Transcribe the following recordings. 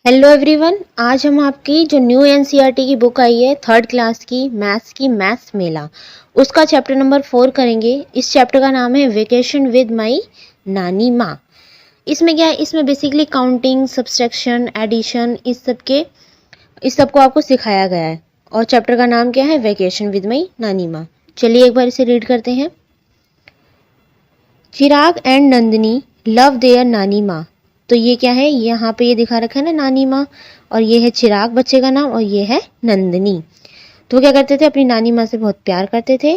Hello everyone, आज हम आपकी जो न्यू एनसीईआरटी की बुक आई है थर्ड क्लास की मैथ्स मेला, उसका चैप्टर नंबर 4 करेंगे। इस चैप्टर का नाम है वेकेशन विद माई नानी माँ। इसमें क्या है, इसमें बेसिकली काउंटिंग, सब्सट्रैक्शन, एडिशन, इस सब को आपको सिखाया गया है। और चैप्टर का नाम क्या है, वेकेशन विद माई नानी माँ। चलिए एक बार इसे रीड करते हैं। चिराग एंड नंदिनी लव देयर नानी माँ। तो ये क्या है, यहाँ पे ये दिखा रखा है ना नानी माँ, और ये है चिराग बच्चे का नाम, और ये है नंदिनी। तो वो क्या करते थे, अपनी नानी माँ से बहुत प्यार करते थे।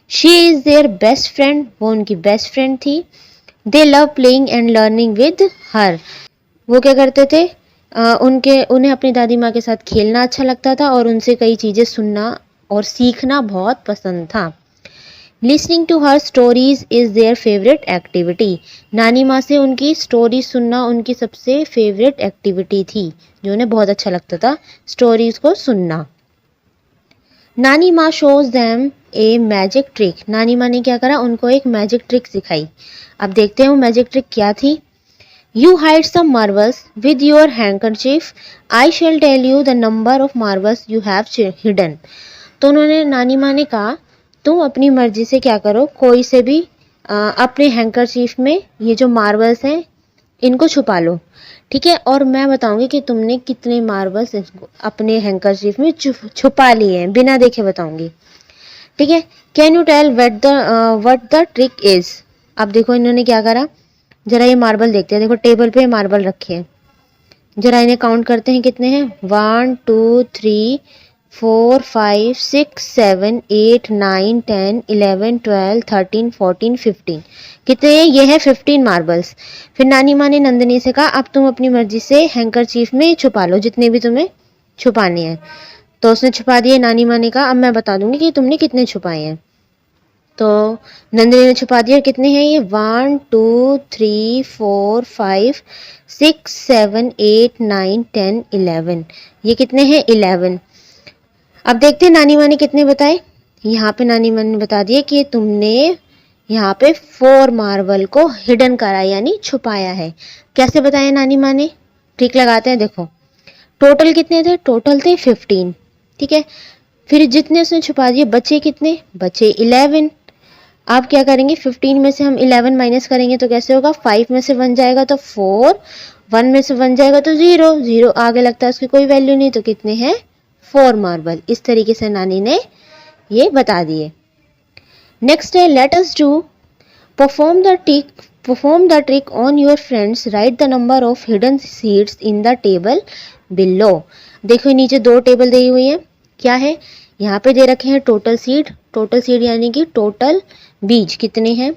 She is their best friend, वो उनकी बेस्ट फ्रेंड थी। दे love playing and learning with her. वो क्या करते थे, उन्हें अपनी दादी माँ के साथ खेलना अच्छा लगता था, और उनसे कई चीज़ें सुनना और सीखना बहुत पसंद था। Listening to her stories is their favourite activity. नानी माँ से उनकी स्टोरी सुनना उनकी सबसे फेवरेट एक्टिविटी थी, जो उन्हें बहुत अच्छा लगता था स्टोरीज को सुनना। नानी माँ shows them a magic trick. नानी माँ ने क्या करा, उनको एक मैजिक ट्रिक सिखाई। अब देखते हैं वो मैजिक ट्रिक क्या थी। You hide some marbles with your handkerchief, I shall tell you the number of marbles you have hidden. तो उन्होंने, नानी माँ ने कहा, तुम अपनी मर्जी से क्या करो, कोई से भी अपने हैंकरचीफ में ये जो मार्बल्स हैं इनको छुपा लो, ठीक है, और मैं बताऊंगी कि तुमने कितने मार्बल्स अपने हैंकरचीफ में छुपा लिए हैं, बिना देखे बताऊंगी, ठीक है। Can you tell what the trick is. अब देखो इन्होंने क्या करा, जरा ये मार्बल देखते हैं। देखो टेबल पे मार्बल रखे हैं, जरा इन्हें काउंट करते हैं कितने हैं। 1 2 3 4 5 6 7 8 9 10 11 12 13 14 15। कितने हैं, ये है 15 मार्बल्स। फिर नानी माँ ने नंदिनी से कहा, अब तुम अपनी मर्जी से हैंकरचीफ में छुपा लो जितने भी तुम्हें छुपाने हैं। तो उसने छुपा दिए। नानी माँ ने कहा, अब मैं बता दूंगी कि तुमने कितने छुपाए हैं। तो नंदिनी ने छुपा दिया। कितने हैं ये, 1 2 3 4 5 6 7 8 9 10 11। ये कितने हैं, 11। अब देखते हैं नानी माँ ने कितने बताए। यहाँ पे नानी माँ ने बता दिया कि तुमने यहाँ पे 4 मार्बल को हिडन करा, यानी छुपाया है। कैसे बताया नानी माँ ने, ठीक लगाते हैं। देखो टोटल कितने थे, टोटल थे 15, ठीक है। फिर जितने उसने छुपा दिए बचे कितने, बचे 11। आप क्या करेंगे, 15 में से हम 11 माइनस करेंगे तो कैसे होगा, 5 में से 1 जाएगा तो 4, 1 में से 1 जाएगा तो 0, 0 आगे लगता है उसकी कोई वैल्यू नहीं, तो कितने हैं, 4 मार्बल। इस तरीके से नानी ने ये बता दिए। नेक्स्ट है, let us do perform the trick on your friends, right the number of hidden seeds in the table below. देखो नीचे 2 टेबल दी हुई है, क्या है, यहाँ पे दे रखे हैं टोटल सीड यानी कि टोटल बीज कितने हैं,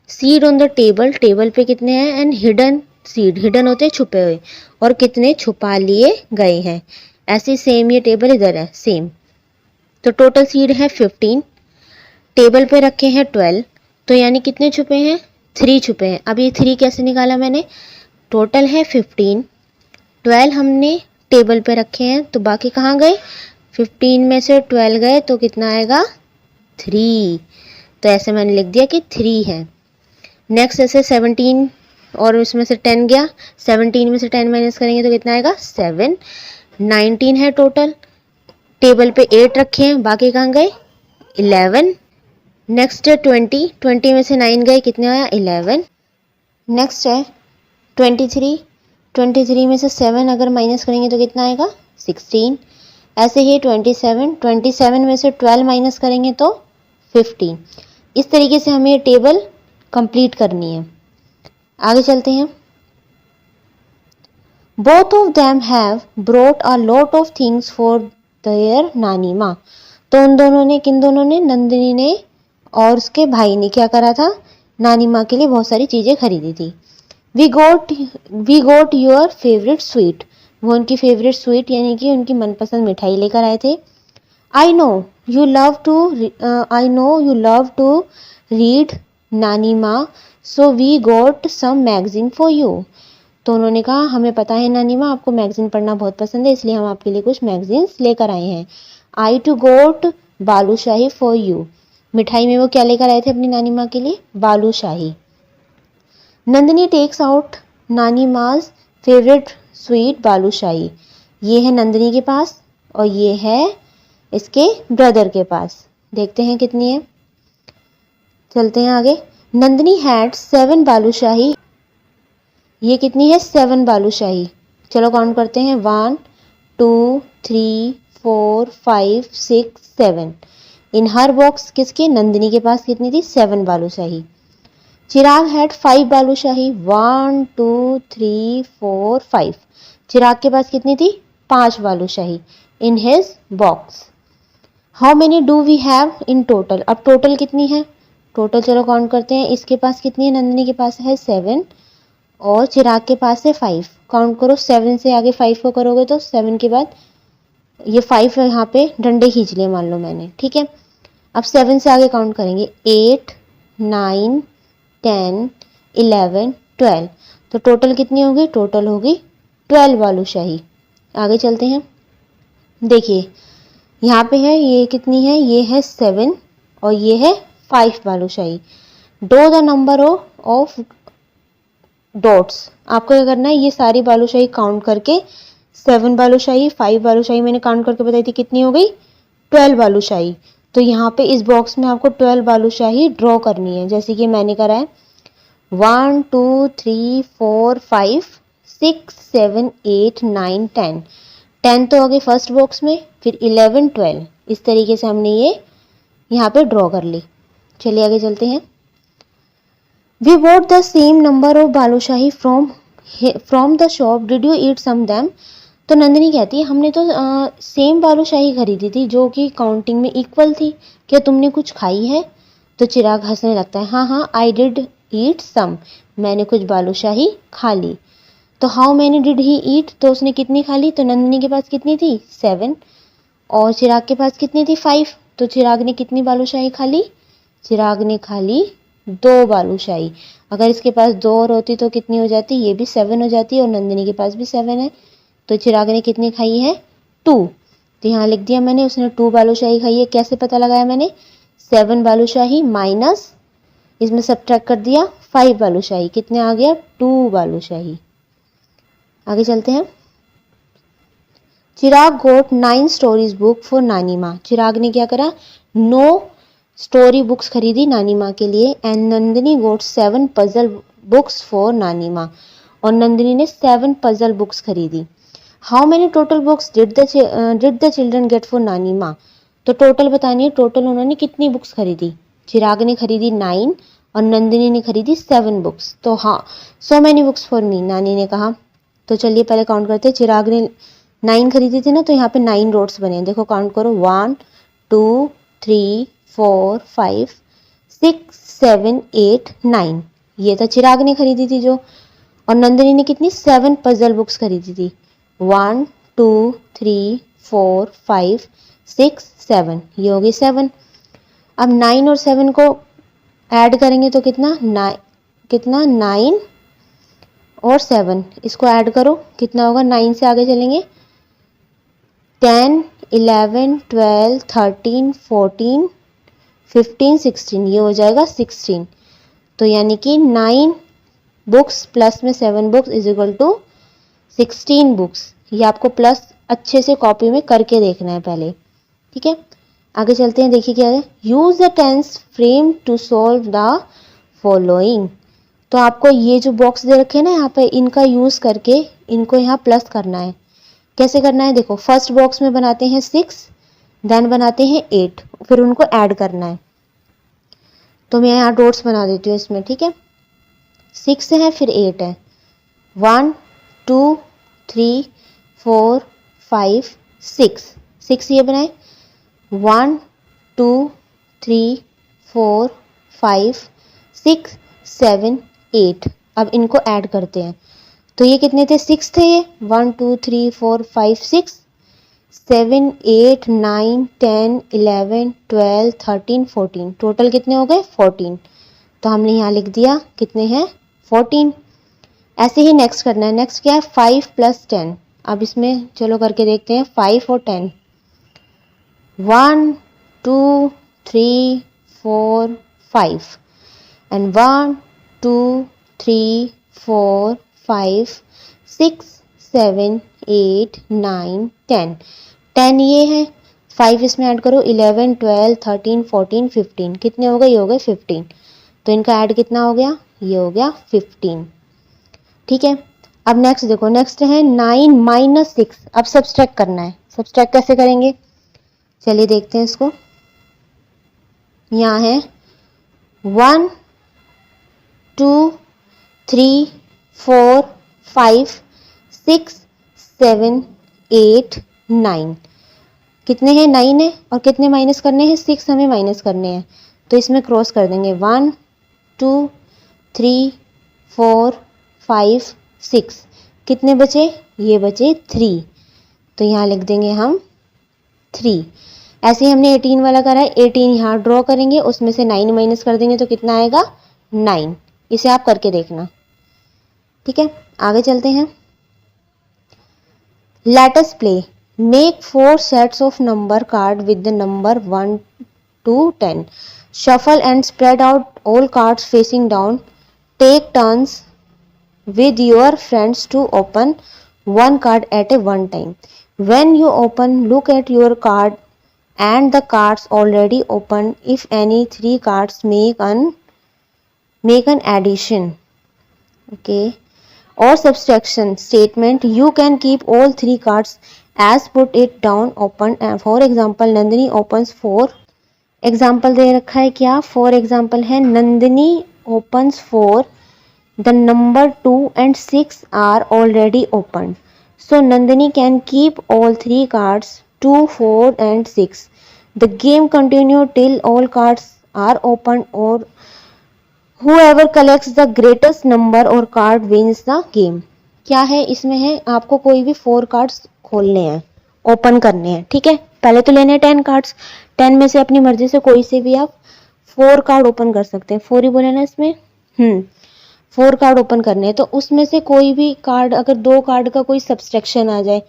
seed on the table, table पे कितने हैं, एंड हिडन सीड, हिडन होते हैं छुपे हुए, और कितने छुपा लिए गए हैं। ऐसे सेम ये टेबल इधर है सेम। तो टोटल सीड है 15, टेबल पे रखे हैं 12, तो यानी कितने छुपे हैं, 3 छुपे हैं। अब ये 3 कैसे निकाला मैंने, टोटल है 15, 12 हमने टेबल पे रखे हैं, तो बाकी कहाँ गए, 15 में से 12 गए तो कितना आएगा, 3। तो ऐसे मैंने लिख दिया कि 3 है। नेक्स्ट ऐसे 17 और उसमें से 10 गया, 17 में से 10 माइनस करेंगे तो कितना आएगा, 7। 19 है टोटल, टेबल पे 8 रखे हैं, बाकी कहाँ गए, 11। नेक्स्ट है 20 में से 9 गए, कितने आया, 11। नेक्स्ट है 23 में से 7 अगर माइनस करेंगे तो कितना आएगा, 16। ऐसे ही 27 में से 12 माइनस करेंगे तो 15। इस तरीके से हमें ये टेबल कंप्लीट करनी है। आगे चलते हैं। Both of them have brought a lot of things for their नानी माँ। तो उन दोनों ने, किन दोनों ने, नंदिनी ने और उसके भाई ने क्या करा था, नानी माँ के लिए बहुत सारी चीज़ें खरीदी थी। We got your favourite sweet. वो उनकी फेवरेट स्वीट यानी कि उनकी मनपसंद मिठाई लेकर आए थे। I know you love to read नानी माँ, so we got some magazine for you. तो उन्होंने कहा, हमें पता है नानी माँ आपको मैगजीन पढ़ना बहुत पसंद है, इसलिए हम आपके लिए कुछ मैगजीन्स लेकर आए हैं। I too got balushahi for you. मिठाई में वो क्या लेकर आए थे अपनी नानी माँ के लिए, बालूशाही। नंदिनी टेक्स आउट नानी माँ's फेवरेट स्वीट बालूशाही। ये है नंदिनी के पास और ये है इसके ब्रदर के पास। देखते हैं कितनी है, चलते हैं आगे। नंदिनी हैड 7 बालूशाही। ये कितनी है? 7 बालूशाही। चलो काउंट करते हैं, 1 2 3 4 5 6 7। इन हर बॉक्स किसके? नंदिनी के पास कितनी थी? 7 बालूशाही। चिराग हैड 5 बालूशाही। 1 2 3 4 5। चिराग के पास कितनी थी? 5 balushahi in his box. How many do we have in total? अब टोटल कितनी है? टोटल चलो काउंट करते हैं। इसके पास कितनी है? नंदिनी के पास है 7 और चिराग के पास है 5। काउंट करो, 7 से आगे 5 को करोगे तो 7 के बाद ये 5 है, यहाँ पे डंडे खींच लिए मान लो मैंने, ठीक है। अब 7 से आगे काउंट करेंगे, 8 9 10 11 12। तो टोटल कितनी होगी? टोटल होगी 12 बालूशाही। आगे चलते हैं, देखिए यहाँ पे है, ये कितनी है? ये है 7 और ये है 5 balushahi. Draw the number of dots. आपको क्या करना है? ये सारी बालूशाही काउंट करके 7 बालूशाही 5 बालूशाही मैंने काउंट करके बताई थी कितनी हो गई? 12 बालूशाही। तो यहाँ पे इस बॉक्स में आपको 12 बालूशाही ड्रॉ करनी है, जैसे कि मैंने करा है। 1 2 3 4 5 6 7 8 9 10। 10 तो हो गए फर्स्ट बॉक्स में, फिर 11 12। इस तरीके से हमने ये यहाँ पे ड्रॉ कर ली। चलिए आगे चलते हैं। We bought the same number of balushahi from the shop, did you eat some them? तो नंदिनी कहती है हमने तो सेम बालूशाही खरीदी थी जो कि काउंटिंग में इक्वल थी, क्या तुमने कुछ खाई है? तो चिराग हंसने लगता है, हाँ हाँ आई डिड ईट सम, मैंने कुछ बालूशाही खा ली। तो हाउ मैनी डिड ही ईट? तो उसने कितनी खा ली? तो नंदिनी के पास कितनी थी? 7 और चिराग के पास कितनी थी? 5। तो चिराग ने कितनी बालूशाही खा ली? चिराग ने खा ली 2 बालूशाही। अगर इसके पास 2 और होती तो कितनी हो जाती? ये भी 7 हो जाती और नंदिनी के पास भी 7 है। तो चिराग ने कितनी खाई है? 2। तो यहाँ लिख दिया मैंने, उसने 2 बालूशाही खाई है। कैसे पता लगाया मैंने? 7 बालूशाही माइनस इसमें सब्ट्रैक्ट कर दिया 5 बालूशाही, कितने आ गया? 2 बालूशाही। आगे चलते हैं। चिराग गोट 9 स्टोरीज बुक फॉर नानी माँ। चिराग ने क्या करा? 9 स्टोरी बुक्स खरीदी नानी माँ के लिए। And Nandini got 7 puzzle books for नानी माँ। और नंदिनी ने 7 पजल बुक्स खरीदी। How many total books did the children get for नानी माँ? तो टोटल बतानी है, टोटल उन्होंने कितनी बुक्स खरीदी? चिराग ने खरीदी 9 और नंदिनी ने खरीदी 7 बुक्स। तो हाँ, so many books for me, नानी ने कहा। तो चलिए पहले काउंट करते हैं। चिराग ने 9 खरीदी थी ना, तो यहाँ पे 9 रोड्स बने हैं। देखो काउंट करो, 1 2 3 4 5 6 7 8 9। ये था चिराग ने खरीदी थी जो। और नंदिनी ने कितनी? 7 पजल बुक्स खरीदी थी। 1 2 3 4 5 6 7। ये हो गई 7। अब 9 और 7 को ऐड करेंगे तो कितना? 9 और 7, इसको ऐड करो, कितना होगा? 9 से आगे चलेंगे, 10 11 12 13 14 15 16, ये हो जाएगा 16। तो यानी कि 9 बुक्स प्लस में 7 books is equal to 16 books. ये आपको प्लस अच्छे से कॉपी में करके देखना है पहले, ठीक है। आगे चलते हैं, देखिए क्या है। Use the tens frame to solve the following. तो आपको ये जो बॉक्स दे रखे हैं ना यहाँ पे, इनका यूज करके इनको यहाँ प्लस करना है। कैसे करना है? देखो, फर्स्ट बॉक्स में बनाते हैं 6, देन बनाते हैं 8, फिर उनको ऐड करना है। तो मैं यहाँ डॉट्स बना देती हूँ इसमें, ठीक है। 6 है, फिर 8 है, 1 2 3 4 5 6 ये बनाए, 1 2 3 4 5 6 7 8। अब इनको ऐड करते हैं। तो ये कितने थे? 6 थे ये, 1 2 3 4 5 6 7 8 9 10 11 12 13 14। टोटल कितने हो गए? 14। तो हमने यहाँ लिख दिया कितने हैं? 14। ऐसे ही नेक्स्ट करना है। नेक्स्ट क्या है? 5 + 10। अब इसमें चलो करके देखते हैं, 5 और 10, 1 2 3 4 5 एंड 1 2 3 4 5 6 7 8 9 10। 10 ये है, 5 इसमें ऐड करो, 11 12 13 14 15। कितने हो गए? ये हो गए 15। तो इनका ऐड कितना हो गया? ये हो गया 15। ठीक है, अब नेक्स्ट देखो, नेक्स्ट है 9 माइनस 6। अब सब्सट्रैक्ट करना है। सब्सट्रैक्ट कैसे करेंगे? चलिए देखते हैं इसको। यहाँ है 1 2 3 4 5 6 7 8 9। कितने हैं? 9 है, और कितने माइनस करने हैं? 6 हमें माइनस करने हैं। तो इसमें क्रॉस कर देंगे, 1 2 3 4 5 6। कितने बचे? ये बचे 3। तो यहाँ लिख देंगे हम 3। ऐसे ही हमने 18 वाला करा है, 18 यहाँ ड्रॉ करेंगे, उसमें से 9 माइनस कर देंगे तो कितना आएगा? 9। इसे आप करके देखना। ठीक है, आगे चलते हैं। Let us play. Make 4 sets of number card with the number 1 to 10. Shuffle and spread out all cards facing down. Take turns with your friends to open one card at a one time. When you open, look at your card and the cards already opened. If any 3 cards make an addition, okay, or subtraction statement, you can keep all 3 cards as put it down open. For example, Nandini opens 4. Example दे रखा है क्या? For example है Nandini opens 4, the number 2 and 6 are already open, so Nandini can keep all 3 cards 2 4 and 6. The game continue till all cards are open और whoever collects the greatest number or card wins the game. क्या है इसमें? है आपको कोई भी 4 cards खोलने हैं, ओपन करने हैं। ठीक है, पहले तो लेने हैं 10 कार्ड्स। 10 में से अपनी मर्जी से कोई से भी आप 4 कार्ड ओपन कर सकते हैं। 4 ही बोले ना इसमें? 4 कार्ड ओपन करने हैं, तो उसमें से कोई भी कार्ड, अगर 2 कार्ड का कोई सब्सट्रैक्शन आ जाए,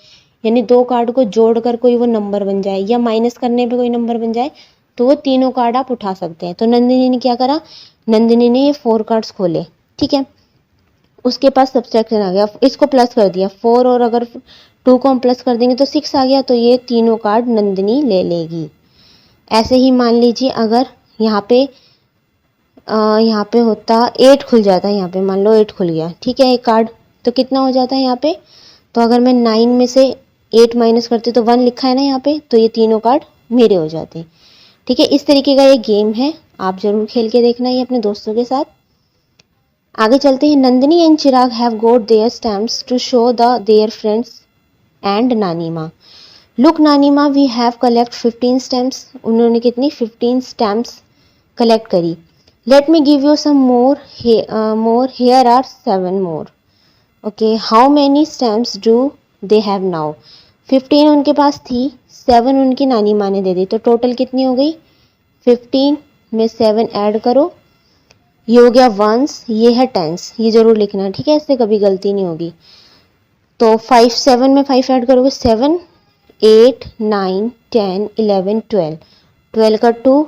यानी 2 कार्ड को जोड़कर कोई वो नंबर बन जाए, या माइनस करने पे कोई नंबर बन जाए, तो वो तीनों कार्ड आप उठा सकते हैं। तो नंदिनी ने क्या करा? नंदिनी ने ये 4 कार्ड्स खोले। ठीक है, उसके पास सब्सट्रैक्शन आ गया, इसको प्लस कर दिया 4, और अगर 2 को हम प्लस कर देंगे तो 6 आ गया, तो ये तीनों कार्ड नंदिनी ले लेगी। ऐसे ही मान लीजिए अगर यहाँ पे होता 8 खुल जाता है, यहाँ पे मान लो 8 खुल गया, ठीक है, एक कार्ड, तो कितना हो जाता है यहाँ पे? तो अगर मैं 9 में से 8 माइनस करती तो 1 लिखा है ना यहाँ पे, तो ये तीनों कार्ड मेरे हो जाते। ठीक है, इस तरीके का ये गेम है, आप जरूर खेल के देखना ये अपने दोस्तों के साथ। आगे चलते हैं। Nandini and Chirag have got their stamps to show the their friends and नानी माँ। लुक नानी माँ, वी हैव कलेक्ट 15 स्टैम्प्स। उन्होंने कितनी? 15 स्टैम्प्स कलेक्ट करी। Let me give you some more, here are 7 more. Okay, how many stamps do they have now? 15 उनके पास थी, 7 उनकी नानी माँ ने दे दी, तो टोटल कितनी हो गई? 15 में 7 ऐड करो, ये हो गया 1s, ये है 10s, ये जरूर लिखना, ठीक है, इससे कभी गलती नहीं होगी। तो 7 में 5 ऐड करोगे, 7 8 9 10 11 12, 12 का 2,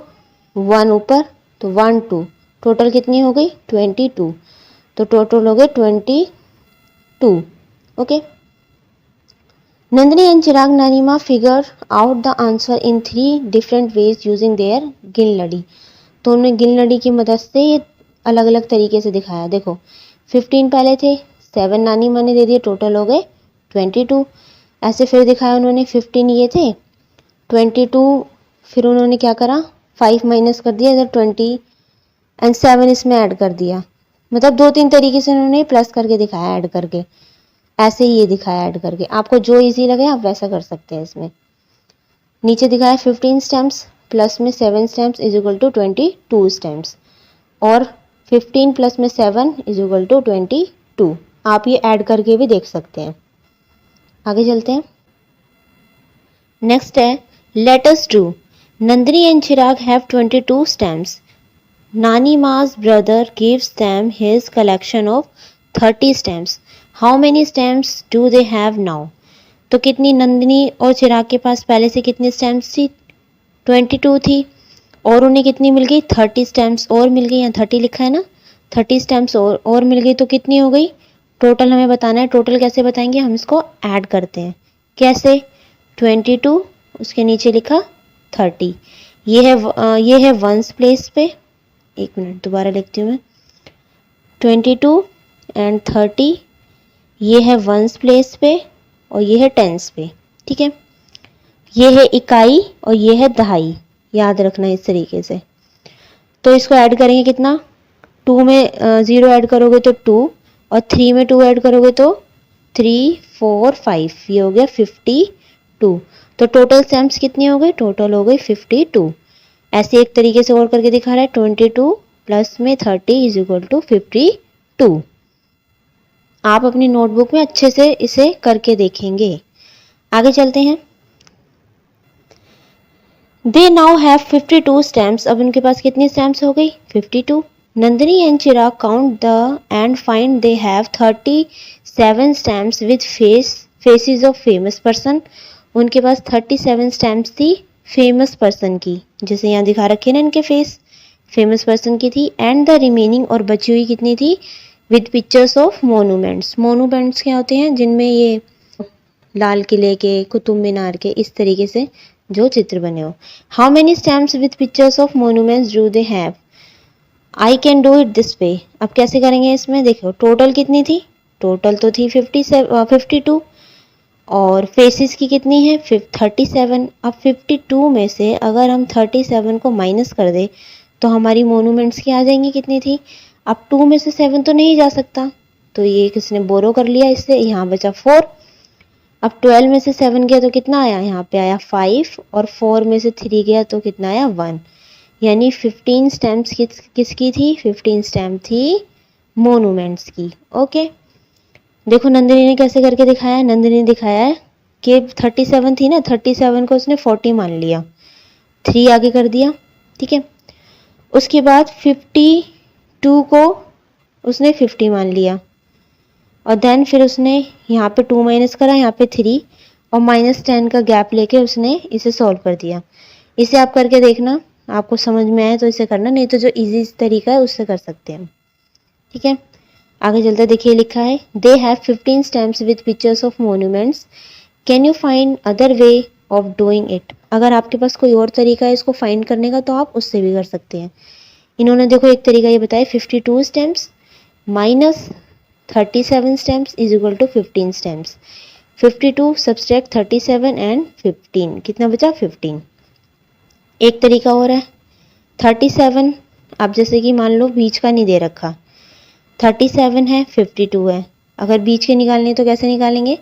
1 ऊपर, तो 1 2, टोटल कितनी हो गई? 22, तो टोटल हो गए 22। Okay, Nandini and Chirag Nanima figure out the answer in 3 different ways using their ginladi. तो उन्होंने गिनलड़ी की मदद से ये अलग अलग तरीके से दिखाया। देखो 15 पहले थे, 7 नानी माँ ने दे दिए, टोटल हो गए 22। ऐसे फिर दिखाया उन्होंने, 15 ये थे, 22, फिर उन्होंने क्या करा? 5 माइनस कर दिया, इधर 20 एंड 7 इसमें ऐड कर दिया। मतलब 2-3 तरीके से उन्होंने प्लस करके दिखाया, ऐड करके। ऐसे ही ये दिखाया ऐड करके, आपको जो इजी लगे आप वैसा कर सकते हैं। इसमें नीचे दिखाया 15 स्टैम्प्स प्लस में 7 stamps is equal to 22 stamps, और 15 प्लस में 7 इज इक्वल टू 22। आप ये ऐड करके भी देख सकते हैं। आगे चलते हैं। नेक्स्ट है let us do. Nandini and Chirag have 22 stamps. नानी मा's brother gives them his collection of 30 stamps. How many stamps do they have now? तो कितनी नंदिनी और चिराग के पास पहले से कितनी स्टैम्प्स थी? 22 थी, और उन्हें कितनी मिल गई? 30 स्टैम्प्स और मिल गई। यहाँ 30 लिखा है ना, 30 स्टैम्प्स और मिल गई, तो कितनी हो गई? टोटल हमें बताना है। टोटल कैसे बताएंगे, हम इसको ऐड करते हैं। कैसे, 22, उसके नीचे लिखा 30। ये है वंस प्लेस पे। एक मिनट दोबारा लिखती हूँ मैं। 22 एंड 30 ये है वंस प्लेस पे और ये है टेंस पे। ठीक है, ये है इकाई और ये है दहाई, याद रखना इस तरीके से। तो इसको ऐड करेंगे कितना, 2 में 0 ऐड करोगे तो 2 और 3 में 2 ऐड करोगे तो 3 4 5, ये हो गया 52। तो टोटल स्टैम्प्स कितनी हो गई, टोटल हो गई 52। ऐसे एक तरीके से और करके दिखा रहा है, 22 प्लस में 30 इज इक्वल टू 52। आप अपनी नोटबुक में अच्छे से इसे करके देखेंगे। आगे चलते हैं। दे नाउ हैव 52 स्टैम्प्स। अब उनके पास कितनी स्टैम्प्स हो गई, 52। Nandini and Chirag count the end find they have 37 stamps with faces of famous person. उनके पास 37 स्टैम्प्स थी फेमस पर्सन की, जैसे यहाँ दिखा रखे ना इनके फेस, फेमस पर्सन की थी। एंड द रिमेनिंग, और बची हुई कितनी थी, with pictures of monuments. Monuments क्या होते हैं, जिनमें ये लाल किले के, कुतुब मीनार के, इस तरीके से जो चित्र बने हो। How many stamps with pictures of monuments do they have. I can do it this way. अब कैसे करेंगे इसमें, देखो टोटल कितनी थी, टोटल तो थी 52 और फेसेस की कितनी है 37। अब 52 में से अगर हम 37 को माइनस कर दे तो हमारी मोनूमेंट्स की आ जाएंगी, कितनी थी। अब 2 में से 7 तो नहीं जा सकता, तो ये किसने बोरो कर लिया इससे, यहाँ बचा 4। अब 12 में से 7 गया तो कितना आया, यहाँ पे आया 5 और 4 में से 3 गया तो कितना आया 1। यानी 15 स्टैम्प्स किसकी थी, 15 स्टैम्प थी मोनूमेंट्स की। ओके, देखो नंदिनी ने कैसे करके दिखाया है। नंदिनी ने दिखाया है कि 37 थी ना, 37 को उसने 40 मान लिया, 3 आगे कर दिया। ठीक है, उसके बाद 52 को उसने 50 मान लिया और देन फिर उसने यहाँ पे 2 माइनस करा, यहाँ पे 3 और -10 का गैप लेके उसने इसे सॉल्व कर दिया। इसे आप करके देखना, आपको समझ में आए तो इसे करना, नहीं तो जो इजी तरीका है उससे कर सकते हैं। ठीक है, आगे चलते देखिए लिखा है, they have 15 stamps with pictures of monuments, can you find other way of doing it. अगर आपके पास कोई और तरीका है इसको फाइंड करने का तो आप उससे भी कर सकते हैं। इन्होंने देखो एक तरीका ये बताया, 52 stamps minus 37 stamps is equal to 15 stamps. 52 subtract 37 and 15, कितना बचा 15। एक तरीका और है, 37 आप जैसे कि मान लो बीच का नहीं दे रखा, 37 है 52 है, अगर बीच के निकालने तो कैसे निकालेंगे।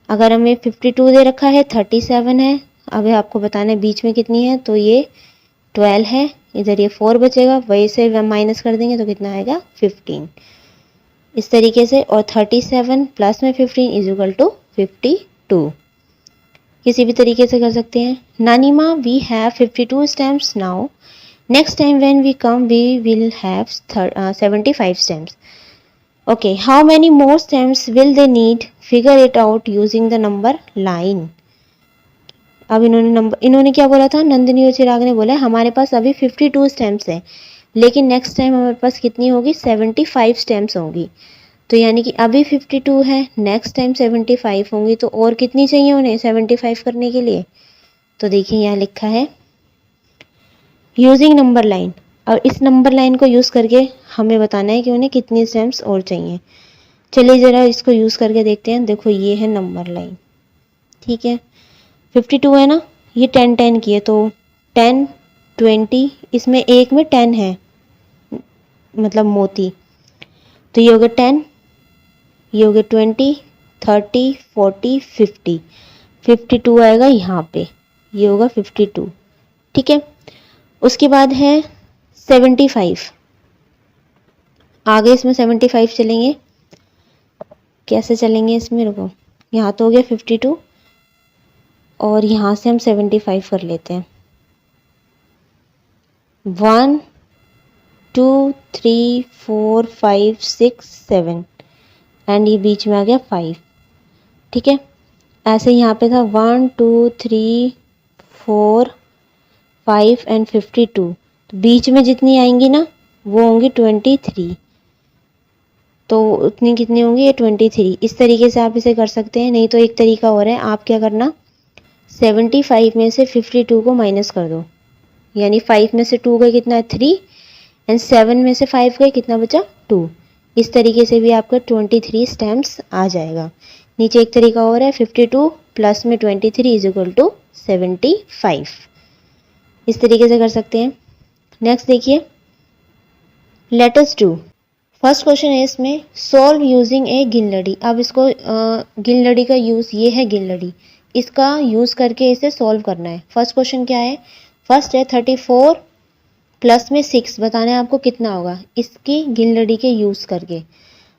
अगर हमें 52 दे रखा है, 37 है, अब आपको बताना है बीच में कितनी है, तो ये 12 है, इधर ये 4 बचेगा, वही से माइनस कर देंगे तो कितना आएगा 15। इस तरीके से, और 37 प्लस में 15 इज इक्वल टू 52, किसी भी तरीके से कर सकते हैं। नानी माँ, we have 52 stamps now, next time when we come we will have 75 stamps. Okay, how many more stamps will they need, figure it out using the number line. अब इन्होंने क्या बोला था, नंदिनी और चिराग ने बोला हमारे पास अभी 52 स्टैम्प्स हैं, लेकिन नेक्स्ट टाइम हमारे पास कितनी होगी, 75 स्टैम्प्स होंगी। तो यानी कि अभी 52 है, नेक्स्ट टाइम 75 होंगी, तो और कितनी चाहिए उन्हें 75 करने के लिए। तो देखिए यहाँ लिखा है यूजिंग नंबर लाइन, और इस नंबर लाइन को यूज़ करके हमें बताना है कि उन्हें कितनी स्टैम्प्स और चाहिए। चलिए ज़रा इसको यूज़ करके देखते हैं। देखो ये है नंबर लाइन, ठीक है, 52 है ना, ये 10 की है, तो 10 20, इसमें एक में 10 है, मतलब मोती, तो ये हो गया 10, ये हो गया 20 30 40 50, 52 आएगा यहाँ पे, ये होगा 52। ठीक है, उसके बाद है 75, आगे इसमें 75 चलेंगे, कैसे चलेंगे इसमें, रुको, यहाँ तो हो गया 52 और यहाँ से हम 75 कर लेते हैं, 1 2 3 4 5 6 7 एंड ये बीच में आ गया 5। ठीक है, ऐसे यहाँ पे था 1 2 3 4 5 एंड 52, तो बीच में जितनी आएंगी ना वो होंगी 23। तो उतनी कितनी होंगी, ये 23। इस तरीके से आप इसे कर सकते हैं। नहीं तो एक तरीका और है, आप क्या करना, 75 में से 52 को माइनस कर दो, यानी 5 में से 2 गए कितना है 3, एंड 7 में से 5 गए कितना बचा 2। इस तरीके से भी आपका 23 स्टेम्स आ जाएगा। नीचे एक तरीका और है, 52 प्लस में 23 इज इक्वल टू 75। इस तरीके से कर सकते हैं। नेक्स्ट देखिए, let us do. First question है इसमें, सॉल्व यूजिंग ए गिनलड़ी। अब इसको गिनलड़ी का यूज़, ये है गिनलड़ी, इसका यूज़ करके इसे सॉल्व करना है। फर्स्ट क्वेश्चन क्या है, फर्स्ट है 34 प्लस में 6 बताना है आपको कितना होगा, इसकी गिनलड़ी के यूज़ करके।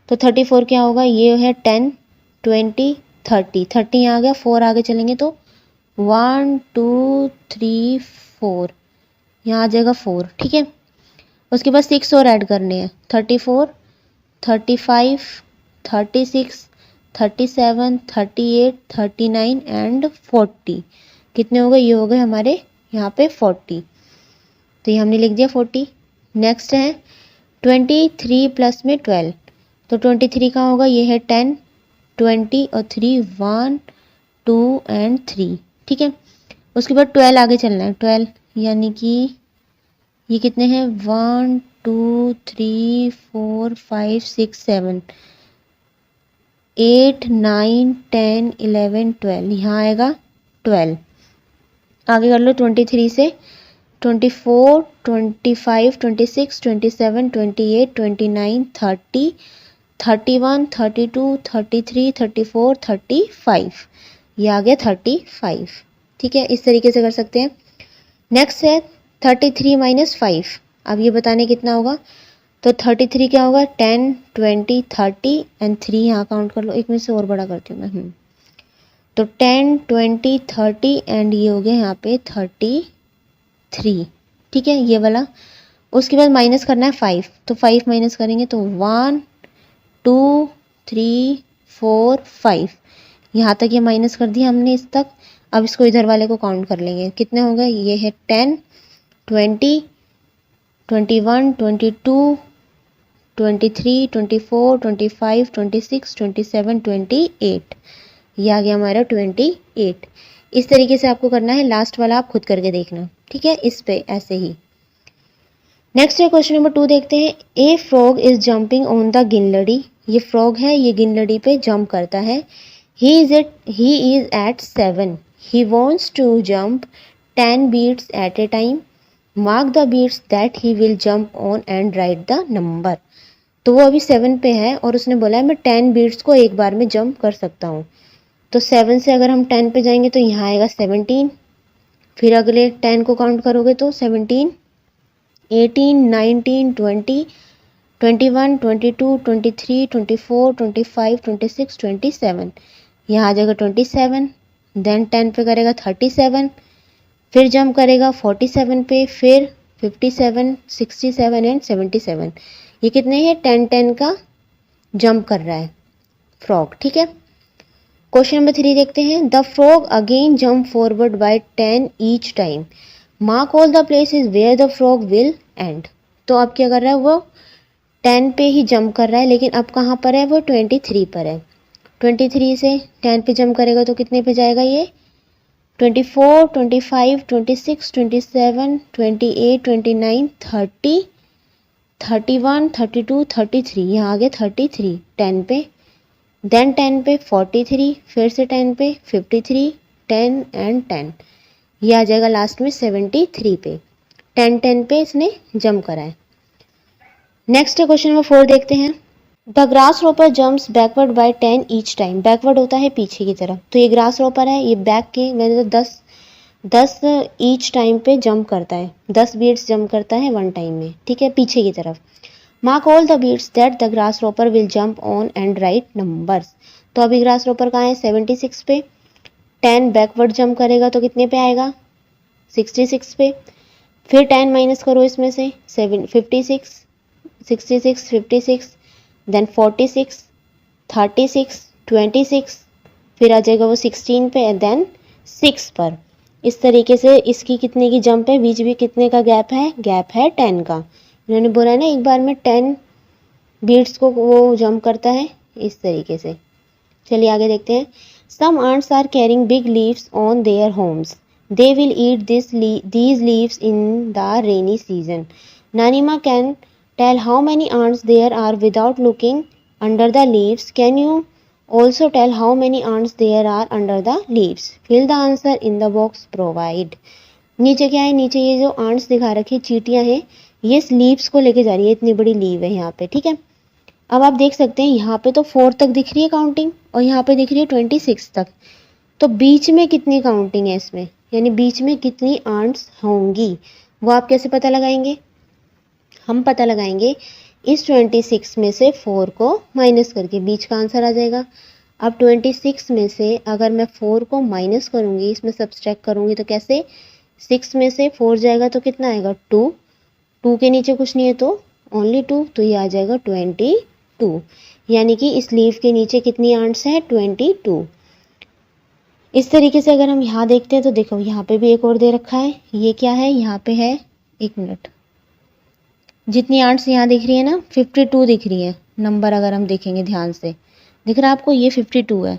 तो 34 क्या होगा, ये है 10 20 30, 30 यहाँ आ गया, 4 आगे चलेंगे तो 1 2 3 4, यहाँ आ जाएगा 4, ठीक है। उसके बाद 6 और ऐड करने हैं, 34 35 36 37 38 39 एंड 40, कितने हो गए, ये हो गए हमारे यहाँ पे 40, तो ये हमने लिख दिया 40। नेक्स्ट है 23 प्लस में 12, तो 23 का होगा, ये है 10 20 और 3 1 2 एंड 3, ठीक है। उसके बाद 12 आगे चलना है, 12 यानी कि ये कितने हैं 1 2 3 4 5 6 7 8 9 10 11 12, यहाँ आएगा 12। आगे कर लो 23 से, 24 25 26 27 28 29 30 31 32 33 34 35, ये आ गया 35, ठीक है। इस तरीके से कर सकते हैं। नेक्स्ट है 33 माइनस 5, अब ये बताने कितना होगा, तो 33 क्या होगा 10 20 30 एंड 3 यहाँ काउंट कर लो, एक में से और बड़ा करती हूँ मैं, तो 10 20 30 एंड ये हो गया यहाँ पे 33, ठीक है, ये वाला। उसके बाद माइनस करना है 5, तो 5 माइनस करेंगे तो 1 2 3 4 5, यहाँ तक ये माइनस कर दिया हमने इस तक। अब इसको इधर वाले को काउंट कर लेंगे, कितने हो गए, ये है 10 20 21 22 23 24 25 26 27 28, ये आ गया हमारा 28। इस तरीके से आपको करना है, लास्ट वाला आप खुद करके देखना, ठीक है, इस पे ऐसे ही। नेक्स्ट है क्वेश्चन नंबर 2 देखते हैं, a frog is jumping on the ginladi. ये फ्रॉग है, ये गिनलड़ी पे जंप करता है। He is at 7, he wants to jump 10 beats at a time, mark the beats that he will jump on and write the number. तो वो अभी 7 पे है और उसने बोला है मैं 10 बीट्स को एक बार में जंप कर सकता हूँ। तो 7 से अगर हम 10 पे जाएंगे तो यहाँ आएगा 17, फिर अगले 10 को काउंट करोगे तो 17 18 19 20 21 22 23 24 25 26 27, यहाँ आ जाएगा 27। देन 10 पे करेगा 37, फिर जंप करेगा 47 पे, फिर 57 67 एंड 77, ये कितने हैं 10 10 का जंप कर रहा है फ्रॉग, ठीक है। क्वेश्चन नंबर 3 देखते हैं, the frog again jump forward by 10 each time, mark all the places where the frog will end. तो अब क्या कर रहा है, वो 10 पे ही जंप कर रहा है, लेकिन अब कहाँ पर है, वो 23 पर है। 23 से 10 पे जंप करेगा तो कितने पे जाएगा, ये 24 25 26 27 28 29 30 31 32 33, यहाँ आ गया 33 10 पे। देन 10 पे 43, फिर से 10 पे 53 10 एंड 10, ये आ जाएगा लास्ट में 73 पे। 10 10 पे इसने जंप करा है। नेक्स्ट क्वेश्चन नंबर 4 देखते हैं, the grasshopper jumps backward by 10 each time. Backward होता है पीछे की तरफ, तो ये ग्रास रोपर है, ये बैक के मैंने तो 10 ईच टाइम पे जंप करता है, 10 बीट्स जंप करता है वन टाइम में, ठीक है, पीछे की तरफ। Mark all the beats that the grasshopper will jump on and write numbers. तो अभी ग्रास रोपर कहाँ है, 76 पे। 10 बैकवर्ड जंप करेगा तो कितने पे आएगा, 66 पे। फिर 10 माइनस करो इसमें से, 56 66 56, देन 46 36 26, फिर आ जाएगा वो 16 पे एंड देन 6 पर। इस तरीके से इसकी कितने की जंप है, बीच भी कितने का गैप है, गैप है 10 का। इन्होंने बोला ना एक बार में 10 बीड्स को वो जंप करता है इस तरीके से। चलिए आगे देखते हैं। Some ants are carrying big leaves on their homes, they will eat these leaves in the rainy season. Nanima can tell how many ants there are without looking under the leaves. Can you also tell how many ants there are under the leaves? Fill the answer in the box provide. नीचे क्या है, नीचे ये जो ants दिखा रखी चींटियां हैं, ये इस लीव्स को लेके जा रही है, इतनी बड़ी लीव है यहाँ पे, ठीक है। अब आप देख सकते हैं यहाँ पे तो 4 तक दिख रही है काउंटिंग और यहाँ पे दिख रही है 26 तक। तो बीच में कितनी काउंटिंग है इसमें, यानी बीच में कितनी आंट्स होंगी, वो आप कैसे पता लगाएंगे? हम पता लगाएंगे इस 26 में से 4 को माइनस करके, बीच का आंसर आ जाएगा। अब 26 में से अगर मैं 4 को माइनस करूँगी, इसमें सब्सट्रैक्ट करूँगी तो कैसे, 6 में से 4 जाएगा तो कितना आएगा 2, 2 के नीचे कुछ नहीं है तो ओनली 2, तो ये आ जाएगा 22। यानी कि इस लीव के नीचे कितनी आंट्स है 22। इस तरीके से अगर हम यहाँ देखते हैं तो देखो यहाँ पे भी एक और दे रखा है, ये क्या है, यहाँ पे है, एक मिनट, जितनी आंट्स यहाँ दिख रही है ना 52 दिख रही है नंबर, अगर हम देखेंगे ध्यान से, दिख रहा है आपको, ये 52 है।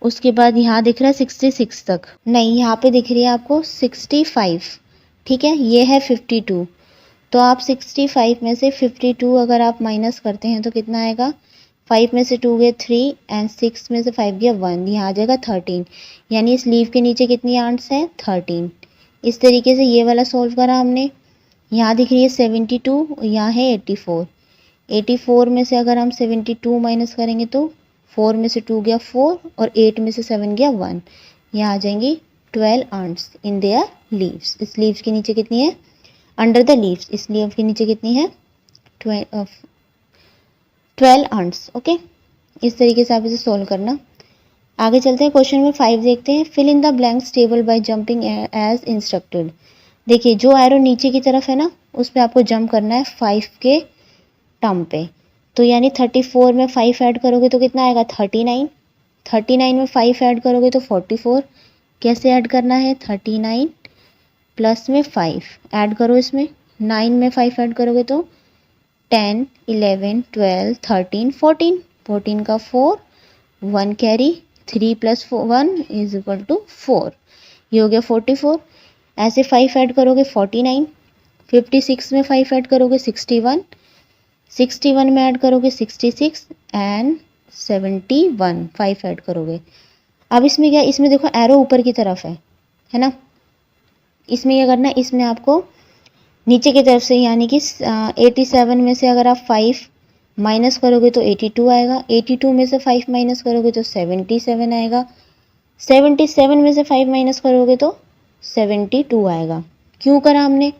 उसके बाद यहाँ दिख रहा है 66 तक, नहीं यहाँ पे दिख रही है आपको 65, ठीक है, ये है 52। तो आप 65 में से 52 अगर आप माइनस करते हैं तो कितना आएगा, 5 में से 2 गए 3 एंड 6 में से 5 गया 1, यहाँ आ जाएगा 13। यानी इस लीव के नीचे कितनी आंट्स हैं 13। इस तरीके से ये वाला सॉल्व करा हमने। यहाँ दिख रही है 72, यहाँ है 84। 84 में से अगर हम 72 माइनस करेंगे तो 4 में से 2 गया 4 और 8 में से 7 गया 1, यहाँ आ जाएंगी 12 आंट्स इन देयर लीव्स। इस लीव्स के नीचे कितनी है, अंडर द लीव्स, इस लीव के नीचे कितनी है 12 आंट्स। ओके, इस तरीके से आप इसे सोल्व करना। आगे चलते हैं, क्वेश्चन नंबर 5 देखते हैं। Fill in the blanks table by jumping as instructed. देखिए जो एरो नीचे की तरफ है ना, उस पर आपको जंप करना है 5 के टर्म पे। तो यानी 34 में 5 ऐड करोगे तो कितना आएगा 39, 39 में 5 ऐड करोगे तो 44। कैसे ऐड करना है, 39 प्लस में 5 ऐड करो, इसमें 9 में 5 ऐड करोगे तो 10, 11, 12, 13, 14, 14 का 4, 1 carry, 3 plus 1 is equal to 4, ये हो गया 44। ऐसे 5 ऐड करोगे 49, 56 में 5 ऐड करोगे 61, 61 में ऐड करोगे 66 एंड 71 5 ऐड करोगे। अब इसमें क्या, इसमें देखो एरो ऊपर की तरफ है ना, इसमें क्या करना है, इसमें आपको नीचे की तरफ से, यानी कि 87 में से अगर आप 5 माइनस करोगे तो 82 आएगा, 82 में से 5 माइनस करोगे तो 77 आएगा, 77 में से 5 माइनस करोगे तो 72 आएगा। क्यों करा हमने,